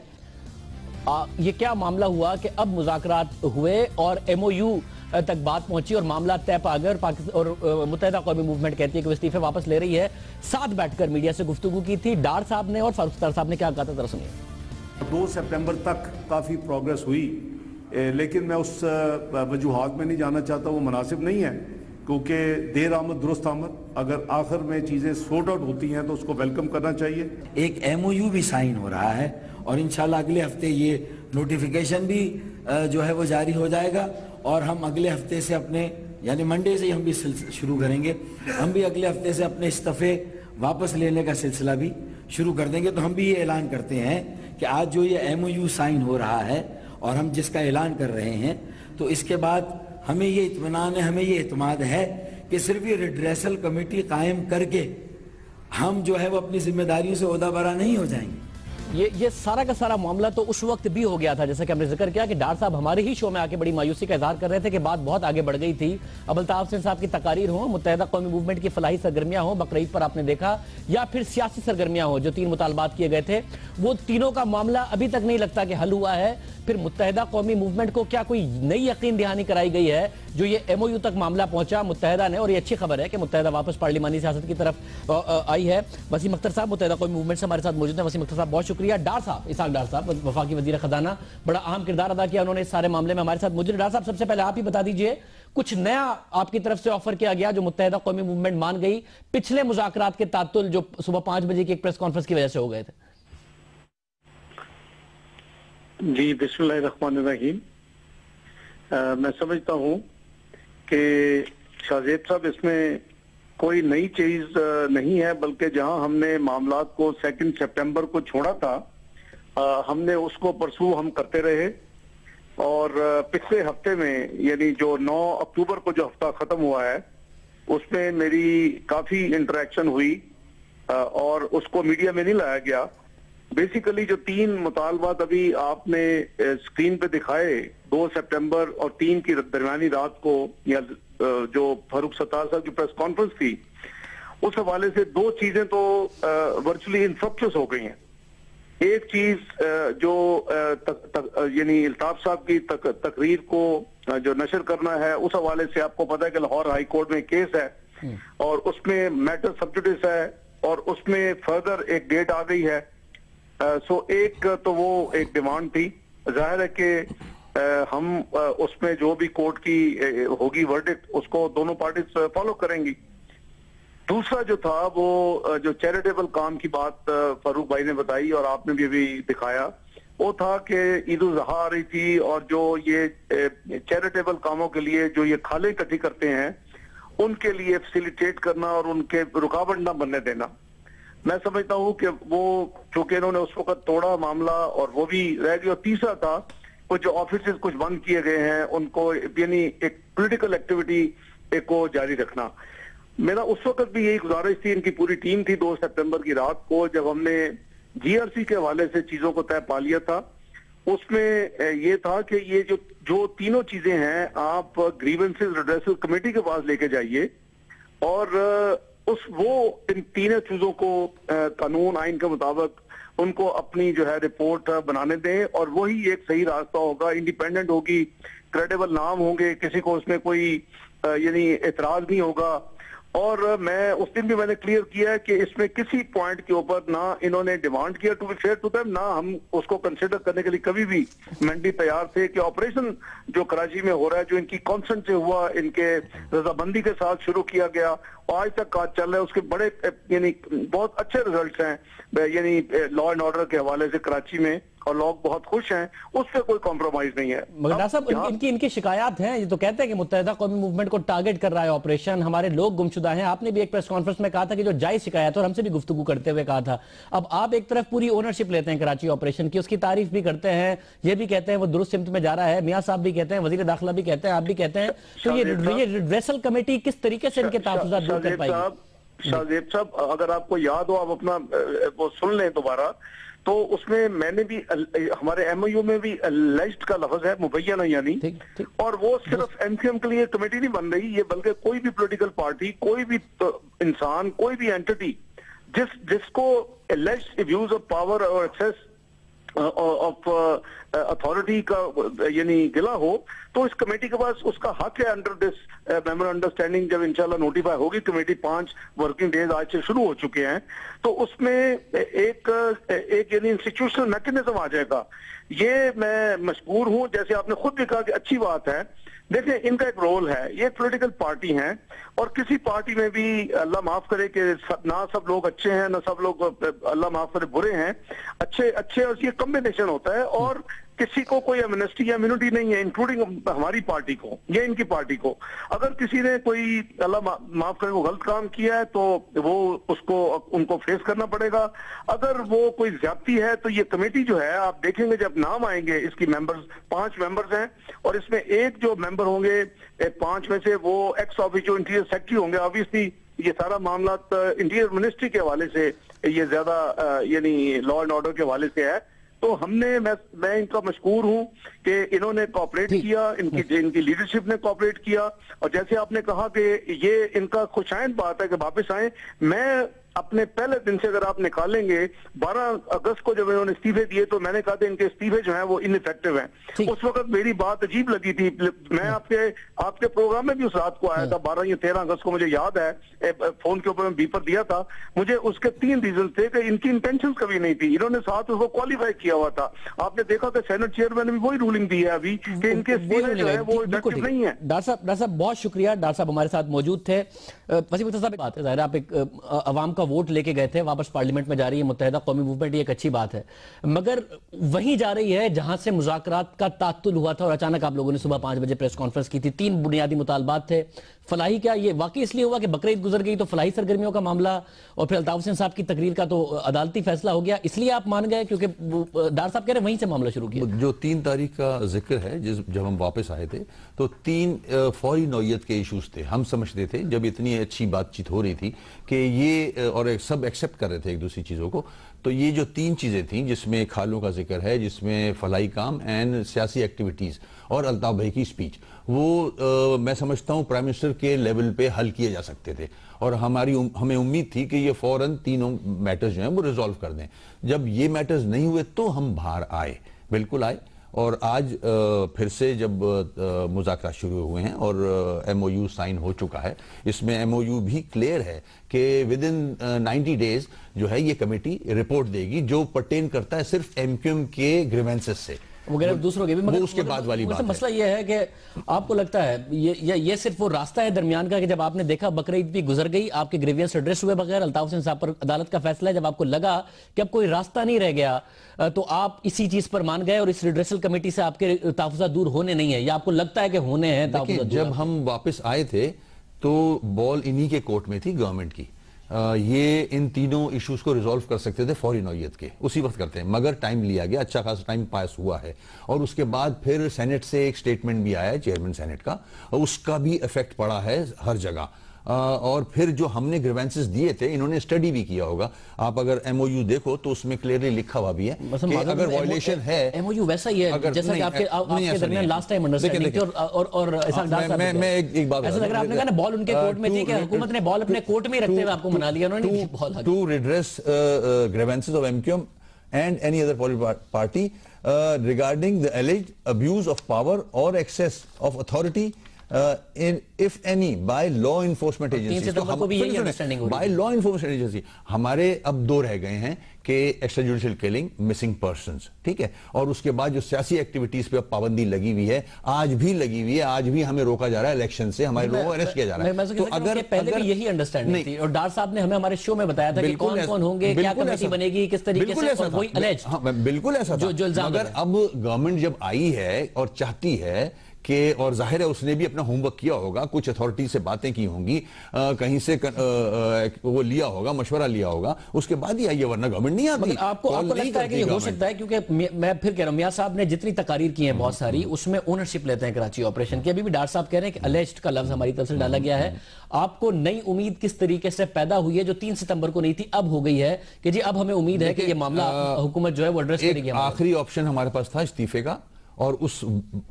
ये क्या मामला हुआ कि अब मुज़ाकरात हुए और MOU तक बात पहुंची और मामला तय पा गया और मुत्तहिदा कौमी मूवमेंट कहती है कि वो इस्तीफे वापस ले रही है। साथ बैठकर मीडिया से गुफ्तगू की थी डार साहब ने और फारूक सत्तार साहब ने क्या कहा था, जरा सुनिए। 2 सितंबर तक काफ़ी प्रोग्रेस हुई, लेकिन मैं उस वजूहात में नहीं जाना चाहता, वो मुनासिब नहीं है, क्योंकि देर आमद दुरुस्त आमद। अगर आखिर में चीज़ें सॉर्ट आउट होती हैं तो उसको वेलकम करना चाहिए। एक MOU भी साइन हो रहा है और इंशाल्लाह अगले हफ्ते ये नोटिफिकेशन भी जो है वो जारी हो जाएगा, और हम अगले हफ्ते से अपने यानी मंडे से ही हम भी शुरू करेंगे, हम भी अगले हफ्ते से अपने इस्तीफे वापस लेने का सिलसिला भी शुरू कर देंगे। तो हम भी ये ऐलान करते हैं कि आज जो ये MOU साइन हो रहा है और हम जिसका ऐलान कर रहे हैं, तो इसके बाद हमें ये इत्मीनान है, हमें ये इत्मीनान है कि सिर्फ ये रिड्रेसल कमेटी कायम करके हम जो है वो अपनी जिम्मेदारियों से ओहदा बरा नहीं हो जाएंगे। ये सारा का सारा मामला तो उस वक्त भी हो गया था, जैसा कि हमने जिक्र किया कि डार साहब हमारे ही शो में आके बड़ी मायूसी का इजहार कर रहे थे कि बात बहुत आगे बढ़ गई थी। अब अल्ताफ हुसैन साहब की तकारीर हो, मुत्तहिदा कौमी मूवमेंट की फलाही सरगर्मियां हो, बकरीद पर आपने देखा, या फिर सियासी सरगर्मियां हो, जो 3 मुतालबात किए गए थे, वो तीनों का मामला अभी तक नहीं लगता कि हल हुआ है। फिर मुत्तहिदा कौमी मूवमेंट को क्या कोई नई यकीन दहानी कराई गई है जो ये MOU तक मामला पहुंचा मुत्तहिदा ने? और ये अच्छी खबर है कि मुत्तहिदा वापस पार्लिमानी सियासत की तरफ आई है। वसीम अख्तर साहब मुत्तहिदा कौमी मूवमेंट से हमारे साथ मौजूद हैं। वसीम अख्तर साहब बहुत शुक्रिया। डार साहब, इसाक डार साहब, वफाकी वजीर खजाना, बड़ा अहम किरदार अदा किया उन्होंने इस सारे मामले में, हमारे साथ मौजूद। डार साहब, सबसे पहले आप ही बता दीजिए, कुछ नया आपकी तरफ से ऑफर किया गया जो मुत्तहिदा कौमी मूवमेंट मान गई पिछले मुज़ाकरात के तातुल जो सुबह 5 बजे की एक प्रेस कॉन्फ्रेंस की वजह से हो गए थे? जी, बिस्मिल्लाहिर्रहमानिर्रहीम। मैं समझता हूँ कि शाहजेब साहब इसमें कोई नई चीज नहीं है, बल्कि जहां हमने मामलात को 2 सितंबर को छोड़ा था, हमने उसको परसू हम करते रहे, और पिछले हफ्ते में यानी जो 9 अक्टूबर को जो हफ्ता खत्म हुआ है उसमें मेरी काफी इंटरेक्शन हुई और उसको मीडिया में नहीं लाया गया। बेसिकली जो 3 मुतालबात अभी आपने स्क्रीन पे दिखाए 2 सितंबर और 3 की दरमियानी रात को, या जो फारूक सत्तार साहब की प्रेस कॉन्फ्रेंस थी, उस हवाले से 2 चीजें तो वर्चुअली इनफ्रक्चुअस हो गई हैं। एक चीज जो यानी अल्ताफ साहब की तकरीर को जो नशर करना है, उस हवाले से आपको पता है कि लाहौर हाई कोर्ट में केस है और उसमें मैटर सब जुडिस है और उसमें फर्दर एक डेट आ गई है। सो एक तो वो एक डिमांड थी, जाहिर है कि हम उसमें जो भी कोर्ट की होगी वर्डिक्ट उसको दोनों पार्टीज फॉलो करेंगी। दूसरा जो था वो जो चैरिटेबल काम की बात फारूक भाई ने बताई और आपने भी अभी दिखाया, वो था कि ईद उल ज़ुहा आ रही थी और जो ये चैरिटेबल कामों के लिए जो ये खाले इकट्ठी करते हैं उनके लिए फैसिलिटेट करना और उनके रुकावट ना बनने देना। मैं समझता हूँ कि वो चूंकि इन्होंने उस वक्त तोड़ा मामला और वो भी रह गया। तीसरा था कुछ जो ऑफिस कुछ बंद किए गए हैं उनको, यानी एक पॉलिटिकल एक्टिविटी को जारी रखना। मेरा उस वक्त भी यही गुजारिश थी, इनकी पूरी टीम थी 2 सितंबर की रात को जब हमने जीआरसी के हवाले से चीजों को तय पा लिया था। उसमें ये था कि ये जो तीनों चीजें हैं आप ग्रीवेंसेस रिड्रेसल कमेटी के पास लेके जाइए और वो इन तीनों चीजों को कानून आइन के मुताबिक उनको अपनी जो है रिपोर्ट बनाने दें और वही एक सही रास्ता होगा, इंडिपेंडेंट होगी, क्रेडिबल नाम होंगे, किसी को उसमें कोई यानी एतराज नहीं होगा। और मैं उस दिन भी मैंने क्लियर किया है कि इसमें किसी पॉइंट के ऊपर ना इन्होंने डिमांड किया to be fair to them, ना हम उसको कंसिडर करने के लिए कभी भी मेंटली तैयार थे कि ऑपरेशन जो कराची में हो रहा है, जो इनकी कॉन्सेंट से हुआ, इनके रजामंदी के साथ शुरू किया गया, आज तक काज चल रहा है, उसके बड़े यानी बहुत अच्छे रिजल्ट हैं यानी लॉ एंड ऑर्डर के हवाले से कराची में, और लोग बहुत खुश हैं, उससे कोई कॉम्प्रोमाइज नहीं है। मगर डॉक्टर साहब इनकी शिकायत है, ये तो कहते हैं कि मुत्तहिदा कौमी मूवमेंट को टारगेट कर रहा है ऑपरेशन, हमारे लोग गुमशुदा हैं। आपने भी एक प्रेस कॉन्फ्रेंस में कहा था कि जो जायज शिकायत, और हमसे भी गुफ्तगू करते हुए कहा था। अब आप एक तरफ पूरी ओनरशिप लेते हैं कराची ऑपरेशन की, उसकी तारीफ भी करते हैं, ये भी कहते हैं वो दुरुस्त सिमत में जा रहा है, मियां साहब भी कहते हैं, वजीर दाखिला भी कहते हैं, आप भी कहते हैं, तो ये रिड्रेसल कमेटी किस तरीके से इनके तहफ्फुज़ात दूर कर पाएगी? शाहजेब साहब, अगर आपको याद हो, आप अपना वो सुन लें दोबारा, तो उसमें मैंने भी हमारे एमओयू में भी अलेज्ड का लफ्ज है, मुबैना यानी, और वो सिर्फ एमक्यूएम के लिए कमेटी नहीं बन रही, ये बल्कि कोई भी पॉलिटिकल पार्टी, कोई भी इंसान, कोई भी एंटिटी जिसको अलेज्ड अब्यूज ऑफ पावर और एक्सेस ऑफ अथॉरिटी का यानी गिला हो, तो इस कमेटी के पास उसका हक है अंडर दिस मेमोरेंडम अंडरस्टैंडिंग। जब इंशाल्लाह नोटिफाई होगी कमेटी, 5 वर्किंग डेज आज से शुरू हो चुके हैं, तो उसमें एक यानी इंस्टीट्यूशनल मैकेनिज्म आ जाएगा। ये मैं मशकूर हूं, जैसे आपने खुद भी कहा कि अच्छी बात है। देखिए, इनका एक रोल है, ये पॉलिटिकल पार्टी है, और किसी पार्टी में भी अल्लाह माफ करे कि ना सब लोग अच्छे हैं, ना सब लोग अल्लाह माफ करे बुरे हैं, अच्छे और ये कॉम्बिनेशन होता है, और किसी को कोई एमनेस्टी या इम्यूनिटी नहीं है, इंक्लूडिंग हमारी पार्टी को या इनकी पार्टी को। अगर किसी ने कोई अल्लाह माफ करे वो गलत काम किया है तो वो उसको उनको फेस करना पड़ेगा। अगर वो कोई ज्यादती है तो ये कमेटी जो है, आप देखेंगे जब नाम आएंगे इसकी मेंबर्स, 5 मेंबर्स हैं, और इसमें एक जो मेंबर होंगे 5 में से वो एक्स ऑफिशियो इंटीरियर सेक्रेटरी होंगे। ऑब्वियसली ये सारा मामला इंटीरियर मिनिस्ट्री के हवाले से, ये ज्यादा यानी लॉ एंड ऑर्डर के हवाले से है। तो मैं इनका मशकूर हूं कि इन्होंने कोऑपरेट किया, इनकी लीडरशिप ने कोऑपरेट किया, और जैसे आपने कहा कि ये इनका खुशाइंद बात है कि वापस आए। मैं अपने पहले दिन से अगर आप निकालेंगे 12 अगस्त को जब इन्होंने इस्तीफे दिए, तो मैंने कहा था इनके इस्तीफे जो हैं वो इनइफेक्टिव हैं। उस वक्त मेरी बात अजीब लगी थी, मैं आपके प्रोग्राम में भी उस रात को आया था, 12 या 13 अगस्त को मुझे याद है, फोन के ऊपर मैं बीपर दिया था। मुझे उसके 3 रीजन थे कि इनकी इंटेंशन कभी नहीं थी, इन्होंने साथ उसको क्वालिफाई किया हुआ था। आपने देखा कि सेनेट चेयरमैन ने भी वही रूलिंग दी है अभी कि इनके इस्तीफे जो है वो इफेक्टिव नहीं है। डॉक्टर साहब बहुत शुक्रिया, डॉक्टर साहब हमारे साथ मौजूद थे। वसीम अख्तर साहब, बात है जाहिर, आप एक अवाम का वोट लेके गए थे, वापस पार्लियामेंट में जा रही है मुत्तहिदा कौमी मूवमेंट, ये एक अच्छी बात है, मगर वहीं जा रही है जहां से मुज़ाकरात का तात्तुल हुआ था, और अचानक आप लोगों ने सुबह 5 बजे प्रेस कॉन्फ्रेंस की थी। 3 बुनियादी मुतालबात थे। फलाही, क्या ये वाकई इसलिए हुआ कि बकरीद गुजर गई तो फलाही सरगर्मियों का मामला, और फिर अल्ताफ हुसैन साहब की तकरीर का तो अदालती फैसला हो गया, इसलिए आप मान गए? क्योंकि डार साहब कह रहे हैं वहीं से मामला शुरू किया। जो 3 तारीख का जिक्र है, जब हम वापस आए थे तो 3 फौरी नौयत के इशूज थे। हम समझते थे जब इतनी अच्छी बातचीत हो रही थी कि ये, और सब एक्सेप्ट कर रहे थे एक दूसरी चीजों को, तो ये जो 3 चीजें थी जिसमें खालों का जिक्र है, जिसमें फलाई काम एंड सियासी एक्टिविटीज और अल्ताफ भाई की स्पीच, वो मैं समझता हूं प्राइम मिनिस्टर के लेवल पे हल किए जा सकते थे, और हमें उम्मीद थी कि ये फौरन तीनों मैटर्स जो हैं वो रिजॉल्व कर दें। जब ये मैटर्स नहीं हुए तो हम बाहर आए, बिल्कुल आए, और आज फिर से जब मुज़ाकरा शुरू हुए हैं और एमओयू साइन हो चुका है, इसमें एमओयू भी क्लियर है कि विद इन 90 डेज जो है ये कमेटी रिपोर्ट देगी, जो पर्टेन करता है सिर्फ एमक्यूएम के ग्रीवेंसेस से, वगैरह दूसरों के भी, मगर उसके बाद वाली बात है। मसला ये है कि आपको लगता है ये सिर्फ वो रास्ता है दरमियान का कि जब आपने देखा बकरीद भी गुजर गई, आपके ग्रीवियंस एड्रेस हुए बगैर, अल्ताफ हुसैन साहब पर अदालत का फैसला है, जब आपको लगा कि अब कोई रास्ता नहीं रह गया तो आप इसी चीज पर मान गए और इस रिड्रेसल कमेटी से आपके तहफ्फुज़ात दूर होने नहीं है, या आपको लगता है कि होने हैं? जब हम वापस आए थे तो बॉल इन्हीं के कोर्ट में थी, गवर्नमेंट की। ये इन तीनों इश्यूज को रिजॉल्व कर सकते थे फौरी नौयत के, उसी वक्त करते हैं, मगर टाइम लिया गया, अच्छा खासा टाइम पास हुआ है। और उसके बाद फिर सेनेट से एक स्टेटमेंट भी आया है चेयरमैन सेनेट का, उसका भी इफेक्ट पड़ा है हर जगह। और फिर जो हमने ग्रीवेंसेस दिए थे, इन्होंने स्टडी भी किया होगा। आप अगर एमओयू देखो तो उसमें क्लियरली लिखा हुआ भी है कि अगर वायलेशन है, एमओयू वैसा ही है जैसा कि आपके दरमियान लास्ट टाइम अंडरस्टैंडिंग थी। और मैं एक बात, ऐसा लग रहा है आपने कहा ना बॉल उनके कोर्ट में थी कि हुकूमत ने बॉल अपने कोर्ट में रखते हुए आपको मना लिया उन्होंने। To redress grievances of MQM and any other political party regarding the alleged abuse of power or excess of authority if any by law enforcement agencies। by law enforcement agency हमारे अब दो रह गए हैं कि extra judicial killing, missing persons, ठीक है, और उसके बाद जो सियासी एक्टिविटीज पे पाबंदी लगी हुई है, आज भी लगी हुई है, आज भी हमें रोका जा रहा है इलेक्शन से, हमारे लोगों को अरेस्ट किया जा रहा है। तो अगर पहले भी यही अंडरस्टैंडिंग थी और डार साहब ने हमें हमारे शो में बताया था कि कौन कौन होंगे, क्या कमेटी बनेगी, किस तरीके से, वही अलेज्ड, बिल्कुल ऐसा था। मगर अब गवर्नमेंट जब आई है और चाहती है कि, और जाहिर है उसने भी अपना होमवर्क किया होगा, कुछ अथॉरिटी से बातें की होंगी, कहीं से वो लिया होगा, मशवरा लिया होगा, उसके बाद ही आई है, वरना गवर्नमेंट नहीं आती। आपको लगता है कि ये हो सकता है, क्योंकि मैं फिर कह रहा हूं, मियां साहब ने जितनी तकारीर की हैं बहुत सारी, उसमें ओनरशिप लेते हैं कराची ऑपरेशन की। अभी भी डार साहब कह रहे हैं कि अलेज्ड का लफ्ज हमारी तरफ से डाला गया है। आपको नई उम्मीद किस तरीके से पैदा हुई है जो 3 सितंबर को नहीं थी, अब हो गई है कि जी अब हमें उम्मीद है कि ये मामला हुकूमत जो है वो एड्रेस करेगी। आखिरी ऑप्शन हमारे पास था इस्तीफे का, और उस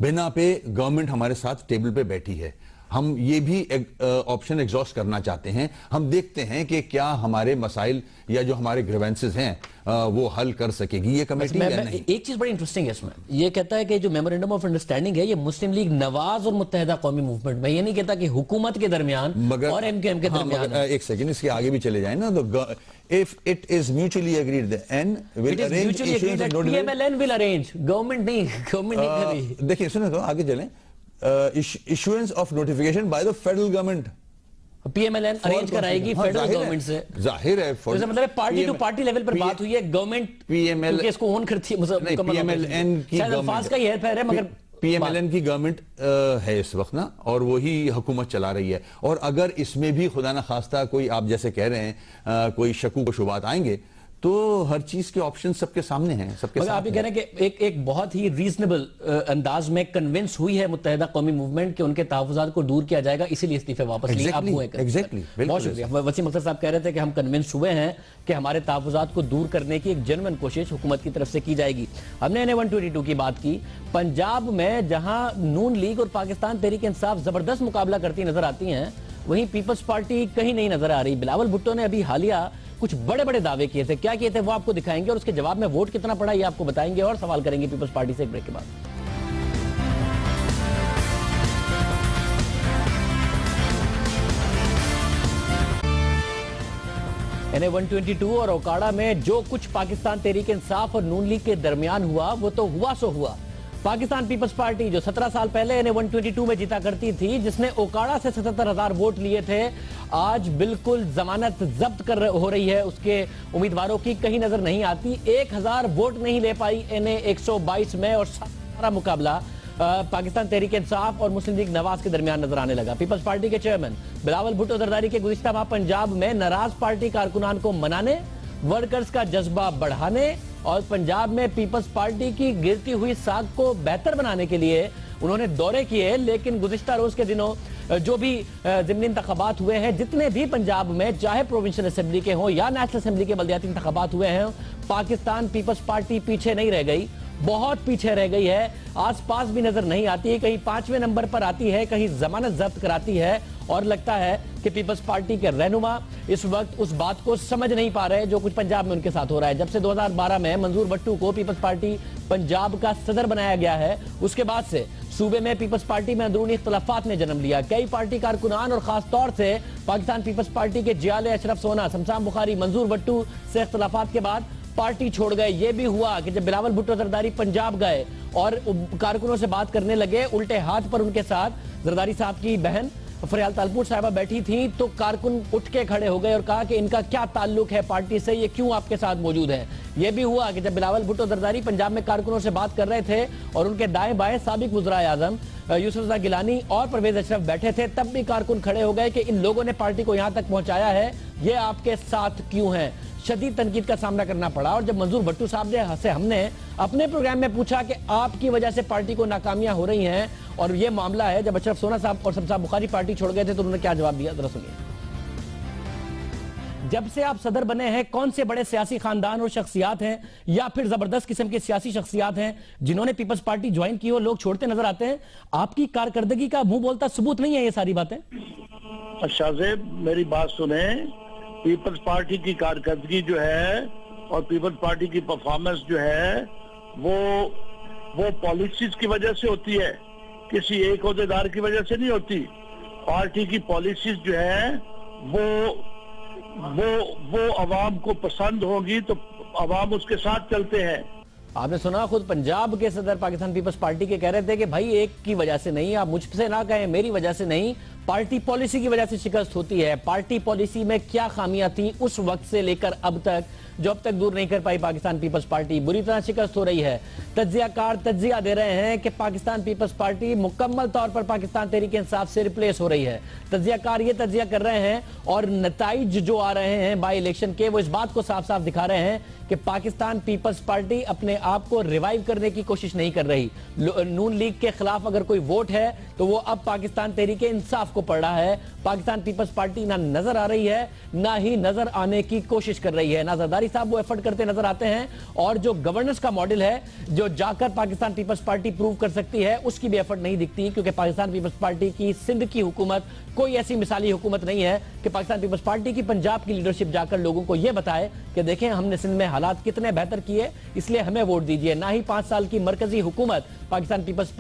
बिना पे गवर्नमेंट हमारे साथ टेबल पे बैठी है। हम ये भी ऑप्शन एग्जॉस्ट करना चाहते हैं। हम देखते हैं कि क्या हमारे मसाइल या जो हमारे ग्रीवेंसेस हैं वो हल कर सकेगी ये कमेटी या नहीं। एक चीज बड़ी इंटरेस्टिंग है इसमें, ये कहता है कि जो मेमोरेंडम ऑफ अंडरस्टैंडिंग है ये मुस्लिम लीग नवाज और मुत्तहिदा कौमी मूवमेंट में, ये नहीं कहता कि हुकूमत के दरमियान और एमक्यूएम के दरमियान। एक सेकंड, इसके आगे भी चले जाए ना, तो if it is mutually agreed then will arrange issuance of notification। PMLN will arrange, government नहीं करेगी। देखिए सुनो तो आगे चलें, issuance of notification by the federal government। PMLN arrange कराएगी फेडरल गवर्नमेंट से, जाहिर है, तो मतलब पार्टी टू पार्टी लेवल पर बात हुई है, गवर्नमेंट PML इसको ओन करती है, PMLN की अल्फाज का ही है, है मगर PMLN की गवर्नमेंट है इस वक्त ना, और वही हुकूमत चला रही है। और अगर इसमें भी खुदा ना खास्ता कोई, आप जैसे कह रहे हैं, कोई शकूक व शुबात आएंगे, तो हर चीज के ऑप्शन सबके सामने हैं, सबके सामने। आप ये कह रहे हैं कि एक बहुत ही रीजनेबल अंदाज में कन्विंस हुई है मुत्तहिदा कौमी मूवमेंट कि उनके तहफ़्फ़ुज़ात को दूर किया जाएगा, इसीलिए इस्तीफे वापस लिए। आप हुए बहुत शुक्रिया। वसीम अख्तर साहब कह रहे थे कि हम कन्विंस हुए हैं कि हमारे तहफ़्फ़ुज़ात को दूर करने की एक जेन्युइन कोशिश हुकूमत की तरफ से की जाएगी। हमने NA 122 की बात की। पंजाब में जहां नून लीग और पाकिस्तान तहरीक इंसाफ जबरदस्त मुकाबला करती नजर आती हैं, वहीं पीपल्स पार्टी कहीं नहीं नजर आ रही। बिलावल भुट्टो ने अभी हालिया कुछ बड़े बड़े दावे किए थे, क्या किए थे वो आपको दिखाएंगे, और उसके जवाब में वोट कितना पड़ा ये आपको बताएंगे, और सवाल करेंगे पीपल्स पार्टी से एक ब्रेक के बाद। NA 122 और ओकाड़ा में जो कुछ पाकिस्तान तहरीक इंसाफ और नून लीग के दरमियान हुआ वो तो हुआ सो हुआ। पाकिस्तान पीपल्स पार्टी जो 17 साल पहले NA 122 में जीता करती थी, जिसने ओकाड़ा से 77,000 वोट लिए थे, आज बिल्कुल जमानत जब्त हो रही है उसके उम्मीदवारों की, कहीं नजर नहीं आती। 1000 वोट नहीं ले पाई NA 122 में, और सारा मुकाबला पाकिस्तान तहरीक इंसाफ और मुस्लिम लीग नवाज के दरमियान नजर आने लगा। पीपल्स पार्टी के चेयरमैन बिलावल भुट्टो जरदारी के गुज़िश्ता माह पंजाब में नाराज पार्टी कारकुनान को मनाने, वर्कर्स का जज्बा बढ़ाने और पंजाब में पीपल्स पार्टी की गिरती हुई साख को बेहतर बनाने के लिए उन्होंने दौरे किए। लेकिन गुज़िश्ता रोज के दिनों जो भी ज़िमनी इंतखाबात हुए हैं, जितने भी पंजाब में चाहे प्रोविंशियल असेंबली के हों या नेशनल असेंबली के बल्दियाती इंतखाबात हुए हैं, पाकिस्तान पीपल्स पार्टी पीछे नहीं रह गई, बहुत पीछे रह गई है, आसपास भी नजर नहीं आती है, कहीं 5वें नंबर पर आती है, कहीं जमानत जब्त कराती है। और लगता है कि पीपल्स पार्टी के रहनुमा इस वक्त उस बात को समझ नहीं पा रहे जो कुछ पंजाब में उनके साथ हो रहा है। जब से 2012 में मंजूर भट्टू को पीपल्स पार्टी पंजाब का सदर बनाया गया है, उसके बाद से सूबे में पीपल्स पार्टी में अंदरूनी इख्तलाफात ने जन्म लिया। कई पार्टी कारकुनान और खास तौर से पाकिस्तान पीपल्स पार्टी के जियाले अशरफ सोना, शमशान बुखारी, मंजूर भट्टू से इख्तलाफात के बाद पार्टी छोड़ गए। ये भी हुआ कि जब बिलावल भुट्टो जरदारी पंजाब गए और कारकुनों से बात करने लगे, उल्टे हाथ पर उनके साथ जरदारी साहब की बहन फरियाल तालपुर साहिबा बैठी थी, तो कारकुन उठ के खड़े हो गए और कहा कि इनका क्या ताल्लुक है पार्टी से, ये क्यों आपके साथ मौजूद है। यह भी हुआ कि जब बिलावल भुट्टो जरदारी पंजाब में कारकुनों से बात कर रहे थे और उनके दाएं बाएं साबिक वज़राए आज़म यूसुफ रज़ा गिलानी और परवेज अशरफ बैठे थे, तब भी कारकुन खड़े हो गए कि इन लोगों ने पार्टी को यहां तक पहुंचाया है, ये आपके साथ क्यों हैं। शदीद तनकीद का सामना करना पड़ा। और जब मंजूर भट्टू साहब से हमने अपने प्रोग्राम में पूछा कि आपकी वजह से पार्टी को नाकामियां हो रही हैं और ये मामला है, जब अशरफ सोना साहब और शमशाद बुखारी पार्टी छोड़ गए थे, तो उन्होंने क्या जवाब दिया, जरा सुनिए। जब से आप सदर बने हैं, कौन से बड़े सियासी खानदान और शख्सियात हैं या फिर जबरदस्त किस्म की सियासी शख्सियात हैं जिन्होंने पीपल्स पार्टी ज्वाइन की हो, लोग छोड़ते नजर आते हैं? आपकी कारकर्दगी का मुंह बोलता सबूत नहीं है ये सारी बातें? शाहजेब, मेरी बात सुने। पीपल्स पार्टी की कारकर्दगी जो है और पीपल्स पार्टी की परफॉर्मेंस जो है वो पॉलिसीज की वजह से होती है, किसी एक ओहदेदार की वजह से नहीं होती। पार्टी की पॉलिसीज जो है वो अवाम को पसंद होगी तो अवाम उसके साथ चलते हैं। आपने सुना, खुद पंजाब के सदर पाकिस्तान पीपल्स पार्टी के कह रहे थे कि भाई एक की वजह से नहीं, आप मुझसे ना कहें, मेरी वजह से नहीं, पार्टी पॉलिसी की वजह से शिकस्त होती है। पार्टी पॉलिसी में क्या खामियां थी उस वक्त से लेकर अब तक, जो अब तक दूर नहीं कर पाई पाकिस्तान पीपल्स पार्टी, बुरी तरह शिकस्त हो रही है। तज्जियाकार तज्जिया दे रहे हैं कि पाकिस्तान पीपल्स पार्टी मुकम्मल तौर पर पाकिस्तान तहरीक इंसाफ से रिप्लेस हो रही है। तज्जियाकार ये तज्जिया कर रहे हैं और नताइज जो आ रहे हैं बाई इलेक्शन के, वो इस बात को साफ साफ दिखा रहे हैं कि पाकिस्तान पीपल्स पार्टी अपने आप को रिवाइव करने की कोशिश नहीं कर रही। नून लीग के खिलाफ अगर कोई वोट है तो वो अब पाकिस्तान तहरीक इंसाफ को पड़ रहा है। पाकिस्तान पीपल्स पार्टी ना नजर आ रही है, ना ही नजर आने की कोशिश कर रही है। ना जरदारी साहब वो एफर्ट करते नजर आते हैं, और जो गवर्नेंस का मॉडल है जो जाकर पाकिस्तान पीपल्स पार्टी प्रूव कर सकती है, उसकी भी एफर्ट नहीं दिखती, क्योंकि पाकिस्तान पीपल्स पार्टी की सिंध की हुकूमत कोई ऐसी मिसाली हुकूमत नहीं है कि पाकिस्तान पीपल्स पार्टी की पंजाब की लीडरशिप जाकर लोगों को यह बताए कि देखें हमने सिंध में हालात कितने बेहतर किए, इसलिए हमें वोट दीजिए। ना ही 5 साल की मरकजी हुकूमत पाकिस्तान पीपल्स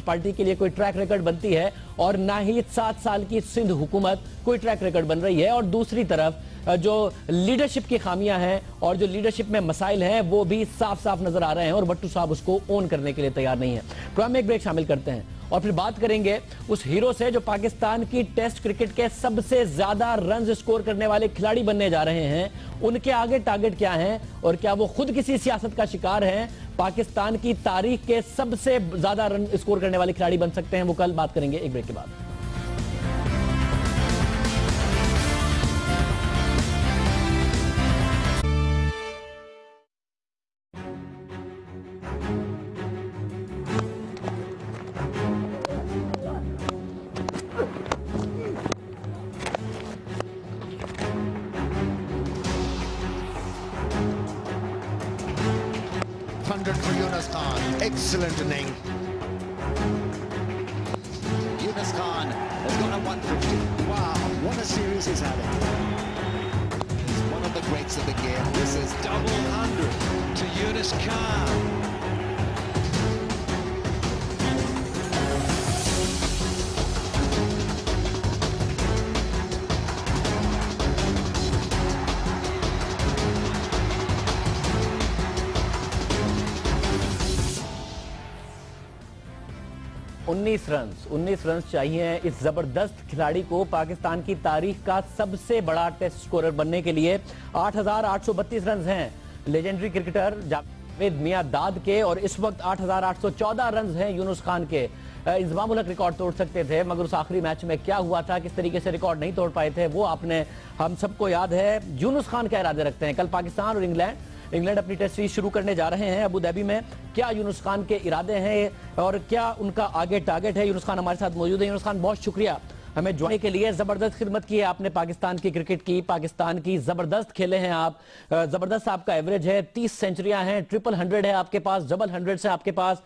पार्टी के लिए कोई ट्रैक रिकॉर्ड बनती है, और ना ही 7 साल की सिंध हुकूमत कोई ट्रैक रिकॉर्ड बन रही है। और दूसरी तरफ जो लीडरशिप की खामियां हैं और जो लीडरशिप में मसाइल हैं वो भी साफ साफ नजर आ रहे हैं, और भट्टू साहब उसको ओन करने के लिए तैयार नहीं है। प्रोग्राम में एक ब्रेक शामिल करते हैं और फिर बात करेंगे उस हीरो से जो पाकिस्तान की टेस्ट क्रिकेट के सबसे ज्यादा रन स्कोर करने वाले खिलाड़ी बनने जा रहे हैं। उनके आगे टारगेट क्या है और क्या वो खुद किसी सियासत का शिकार हैं? पाकिस्तान की तारीख के सबसे ज्यादा रन स्कोर करने वाले खिलाड़ी बन सकते हैं, वो कल बात करेंगे एक ब्रेक के बाद। For Yunus Khan, excellent inning. Yunus Khan has gone at 150. Wow, what a series he's having. He's one of the greats of the game. This is double 100 to Yunus Khan. उन्नीस run चाहिए इस जबरदस्त खिलाड़ी को पाकिस्तान की तारीख का सबसे बड़ा टेस्ट स्कोरर बनने के लिए। 8,832 रन हैं लेजेंडरी क्रिकेटर जावेद मियांदाद के, और इस वक्त 8,814 रन हैं यूनुस खान के। इंजमाम उल हक रिकॉर्ड तोड़ सकते थे, मगर उस आखिरी मैच में क्या हुआ था, किस तरीके से रिकॉर्ड नहीं तोड़ पाए थे, वो आपने हम सबको याद है। यूनुस खान क्या इरादे रखते हैं? कल पाकिस्तान और इंग्लैंड अपनी टेस्ट सीरीज शुरू करने जा रहे हैं अबू धाबी में। क्या यूनुस खान के इरादे हैं और क्या उनका आगे टारगेट है? यूनुस खान हमारे साथ मौजूद है। यूनुस खान, बहुत शुक्रिया हमें जुड़ने के लिए। जबरदस्त खिदमत की है आपने पाकिस्तान की क्रिकेट की, पाकिस्तान की जबरदस्त खेले हैं आप। जबरदस्त आपका एवरेज है, 30 सेंचुरियां हैं, 100 है आपके पास, डबल 100 है आपके पास।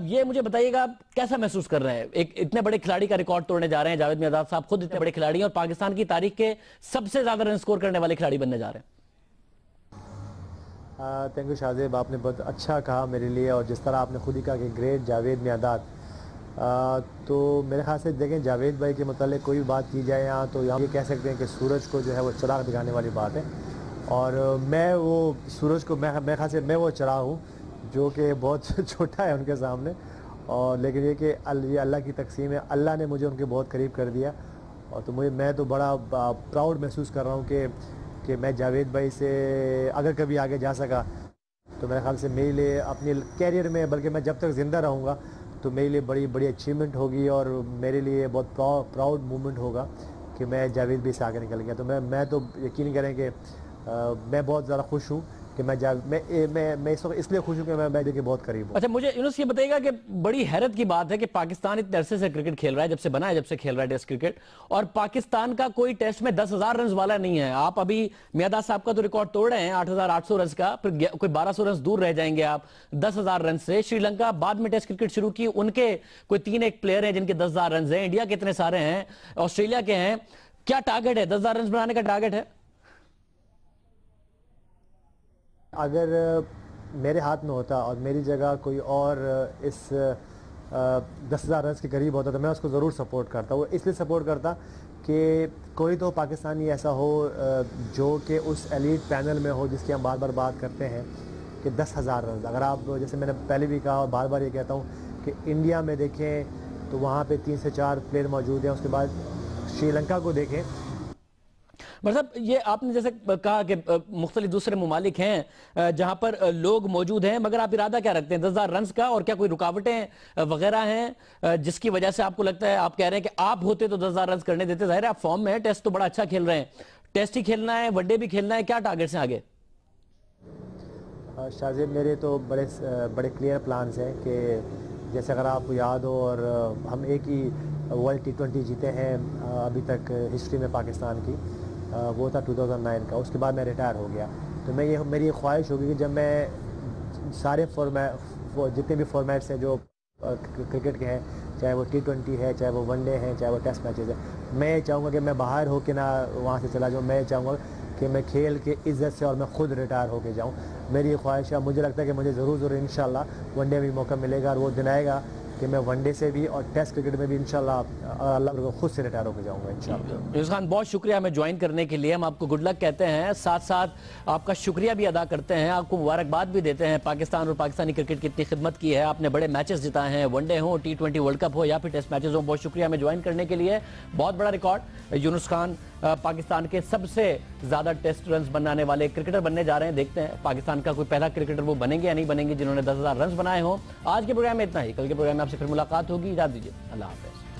ये मुझे बताइएगा कैसा महसूस कर रहे हैं? एक इतने बड़े खिलाड़ी का रिकॉर्ड तोड़ने जा रहे हैं। जावेद मियांदाद साहब खुद इतने बड़े खिलाड़ी हैं और पाकिस्तान की तारीख के सबसे ज्यादा रन स्कोर करने वाले खिलाड़ी बनने जा रहे हैं। थैंक यू शाहजेब, आपने बहुत अच्छा कहा मेरे लिए, और जिस तरह आपने खुद ही कहा कि ग्रेट जावेद मियांदाद, तो मेरे ख्याल से देखें जावेद भाई के मतलब कोई भी बात की जाए यहाँ, तो यहाँ ये कह सकते हैं कि सूरज को जो है वो चिराग दिखाने वाली बात है। और मैं वो सूरज को मेरे ख्याल से मैं वो चिराग हूँ जो कि बहुत छोटा है उनके सामने, और लेकिन ये कि ये अल्लाह की तकसीम है, अल्लाह ने मुझे उनके बहुत करीब कर दिया। और तो मैं तो बड़ा प्राउड महसूस कर रहा हूँ कि मैं जावेद भाई से अगर कभी आगे जा सका तो मेरे ख्याल से मेरे लिए अपने कैरियर में, बल्कि मैं जब तक ज़िंदा रहूँगा तो मेरे लिए बड़ी बड़ी अचीवमेंट होगी और मेरे लिए बहुत प्राउड मोमेंट होगा कि मैं जावेद भी से आगे निकल गया। तो मैं तो यकीन करें कि मैं बहुत ज़्यादा खुश हूँ कि मैं इस वक्त इसलिए खुश हूँ कि मैं देखिए बहुत करीब हूँ। अच्छा, मुझे यूनुस ये बताइएगा कि बड़ी हैरत की बात है कि पाकिस्तान इतने अरसे से क्रिकेट खेल रहा है, जब से बना है, जब से खेल रहा है टेस्ट क्रिकेट, और पाकिस्तान का कोई टेस्ट में 10,000 रन वाला नहीं है। आप अभी मियादाद साहब का तो रिकॉर्ड तोड़ रहे हैं 8,800 रन का, फिर कोई 1,200 रन दूर रह जाएंगे आप 10,000 रन से। श्रीलंका बाद में टेस्ट क्रिकेट शुरू की, उनके कोई 3 प्लेयर हैं जिनके 10,000 रन है, इंडिया के इतने सारे हैं, ऑस्ट्रेलिया के हैं। क्या टारगेट है? 10,000 रन बनाने का टारगेट है? अगर मेरे हाथ में होता और मेरी जगह कोई और इस 10,000 रन के करीब होता तो मैं उसको ज़रूर सपोर्ट करता। वो इसलिए सपोर्ट करता कि कोई तो पाकिस्तानी ऐसा हो जो कि उस एलीट पैनल में हो जिसकी हम बार बार बात करते हैं कि 10,000 रन। अगर आप, जैसे मैंने पहले भी कहा और बार बार ये कहता हूँ कि इंडिया में देखें तो वहाँ पे 3 से 4 प्लेयर मौजूद हैं। उसके बाद श्रीलंका को देखें, मतलब ये आपने जैसे कहा कि मुख्तलिफ दूसरे ममालिक हैं जहां पर लोग मौजूद हैं, मगर आप इरादा क्या रखते हैं 10,000 रन का? और क्या कोई रुकावटें वगैरह हैं जिसकी वजह से आपको लगता है, आप कह रहे हैं कि आप होते तो 10,000 रन करने देते? जाहिर है आप फॉर्म में है, टेस्ट तो बड़ा अच्छा खेल रहे हैं, टेस्ट ही खेलना है, वनडे भी खेलना है, क्या टारगेट्स हैं आगे? शाहजेब, मेरे तो बड़े क्लियर प्लान्स हैं कि जैसे अगर आपको याद हो, और हम एक ही वर्ल्ड T20 जीते हैं अभी तक हिस्ट्री में पाकिस्तान की, वो था 2009 का। उसके बाद मैं रिटायर हो गया। तो मेरी ख्वाहिश होगी कि जब मैं सारे जितने भी फॉर्मेट्स हैं जो क्रिकेट के हैं, चाहे वो T20 है, चाहे वो वनडे हैं, चाहे वो टेस्ट मैचेस हैं, मैं चाहूँगा कि मैं बाहर हो के ना वहाँ से चला जाऊँ। मैं चाहूँगा कि मैं खेल के इज्जत से और मैं खुद रिटायर होके जाऊँ। मेरी ख्वाहिश है, मुझे लगता है कि मुझे ज़रूर इंशाल्लाह वनडे में मौका मिलेगा और वो दिन आएगा कि मैं वनडे से भी और टेस्ट क्रिकेट में भी इंशाल्लाह अल्लाह को खुद से रिटायर होकर जाऊंगा इंशाल्लाह। यूनुस खान, बहुत शुक्रिया हमें ज्वाइन करने के लिए। हम आपको गुड लक कहते हैं, साथ साथ आपका शुक्रिया भी अदा करते हैं, आपको मुबारकबाद भी देते हैं। पाकिस्तान और पाकिस्तानी क्रिकेट की इतनी खिदमत की है, आपने बड़े मैचेस जिताए हैं, वनडे हो, T20 वर्ल्ड कप हो या फिर टेस्ट मैचेस हो। बहुत शुक्रिया हमें ज्वाइन करने के लिए। बहुत बड़ा रिकॉर्ड। यूनुस खान पाकिस्तान के सबसे ज्यादा टेस्ट रन बनाने वाले क्रिकेटर बनने जा रहे हैं। देखते हैं पाकिस्तान का कोई पहला क्रिकेटर वो बनेंगे या नहीं बनेंगे जिन्होंने 10,000 रन बनाए हों। आज के प्रोग्राम में इतना ही, कल के प्रोग्राम में आपसे फिर मुलाकात होगी। इजाजत दीजिए, अल्लाह हाफिज।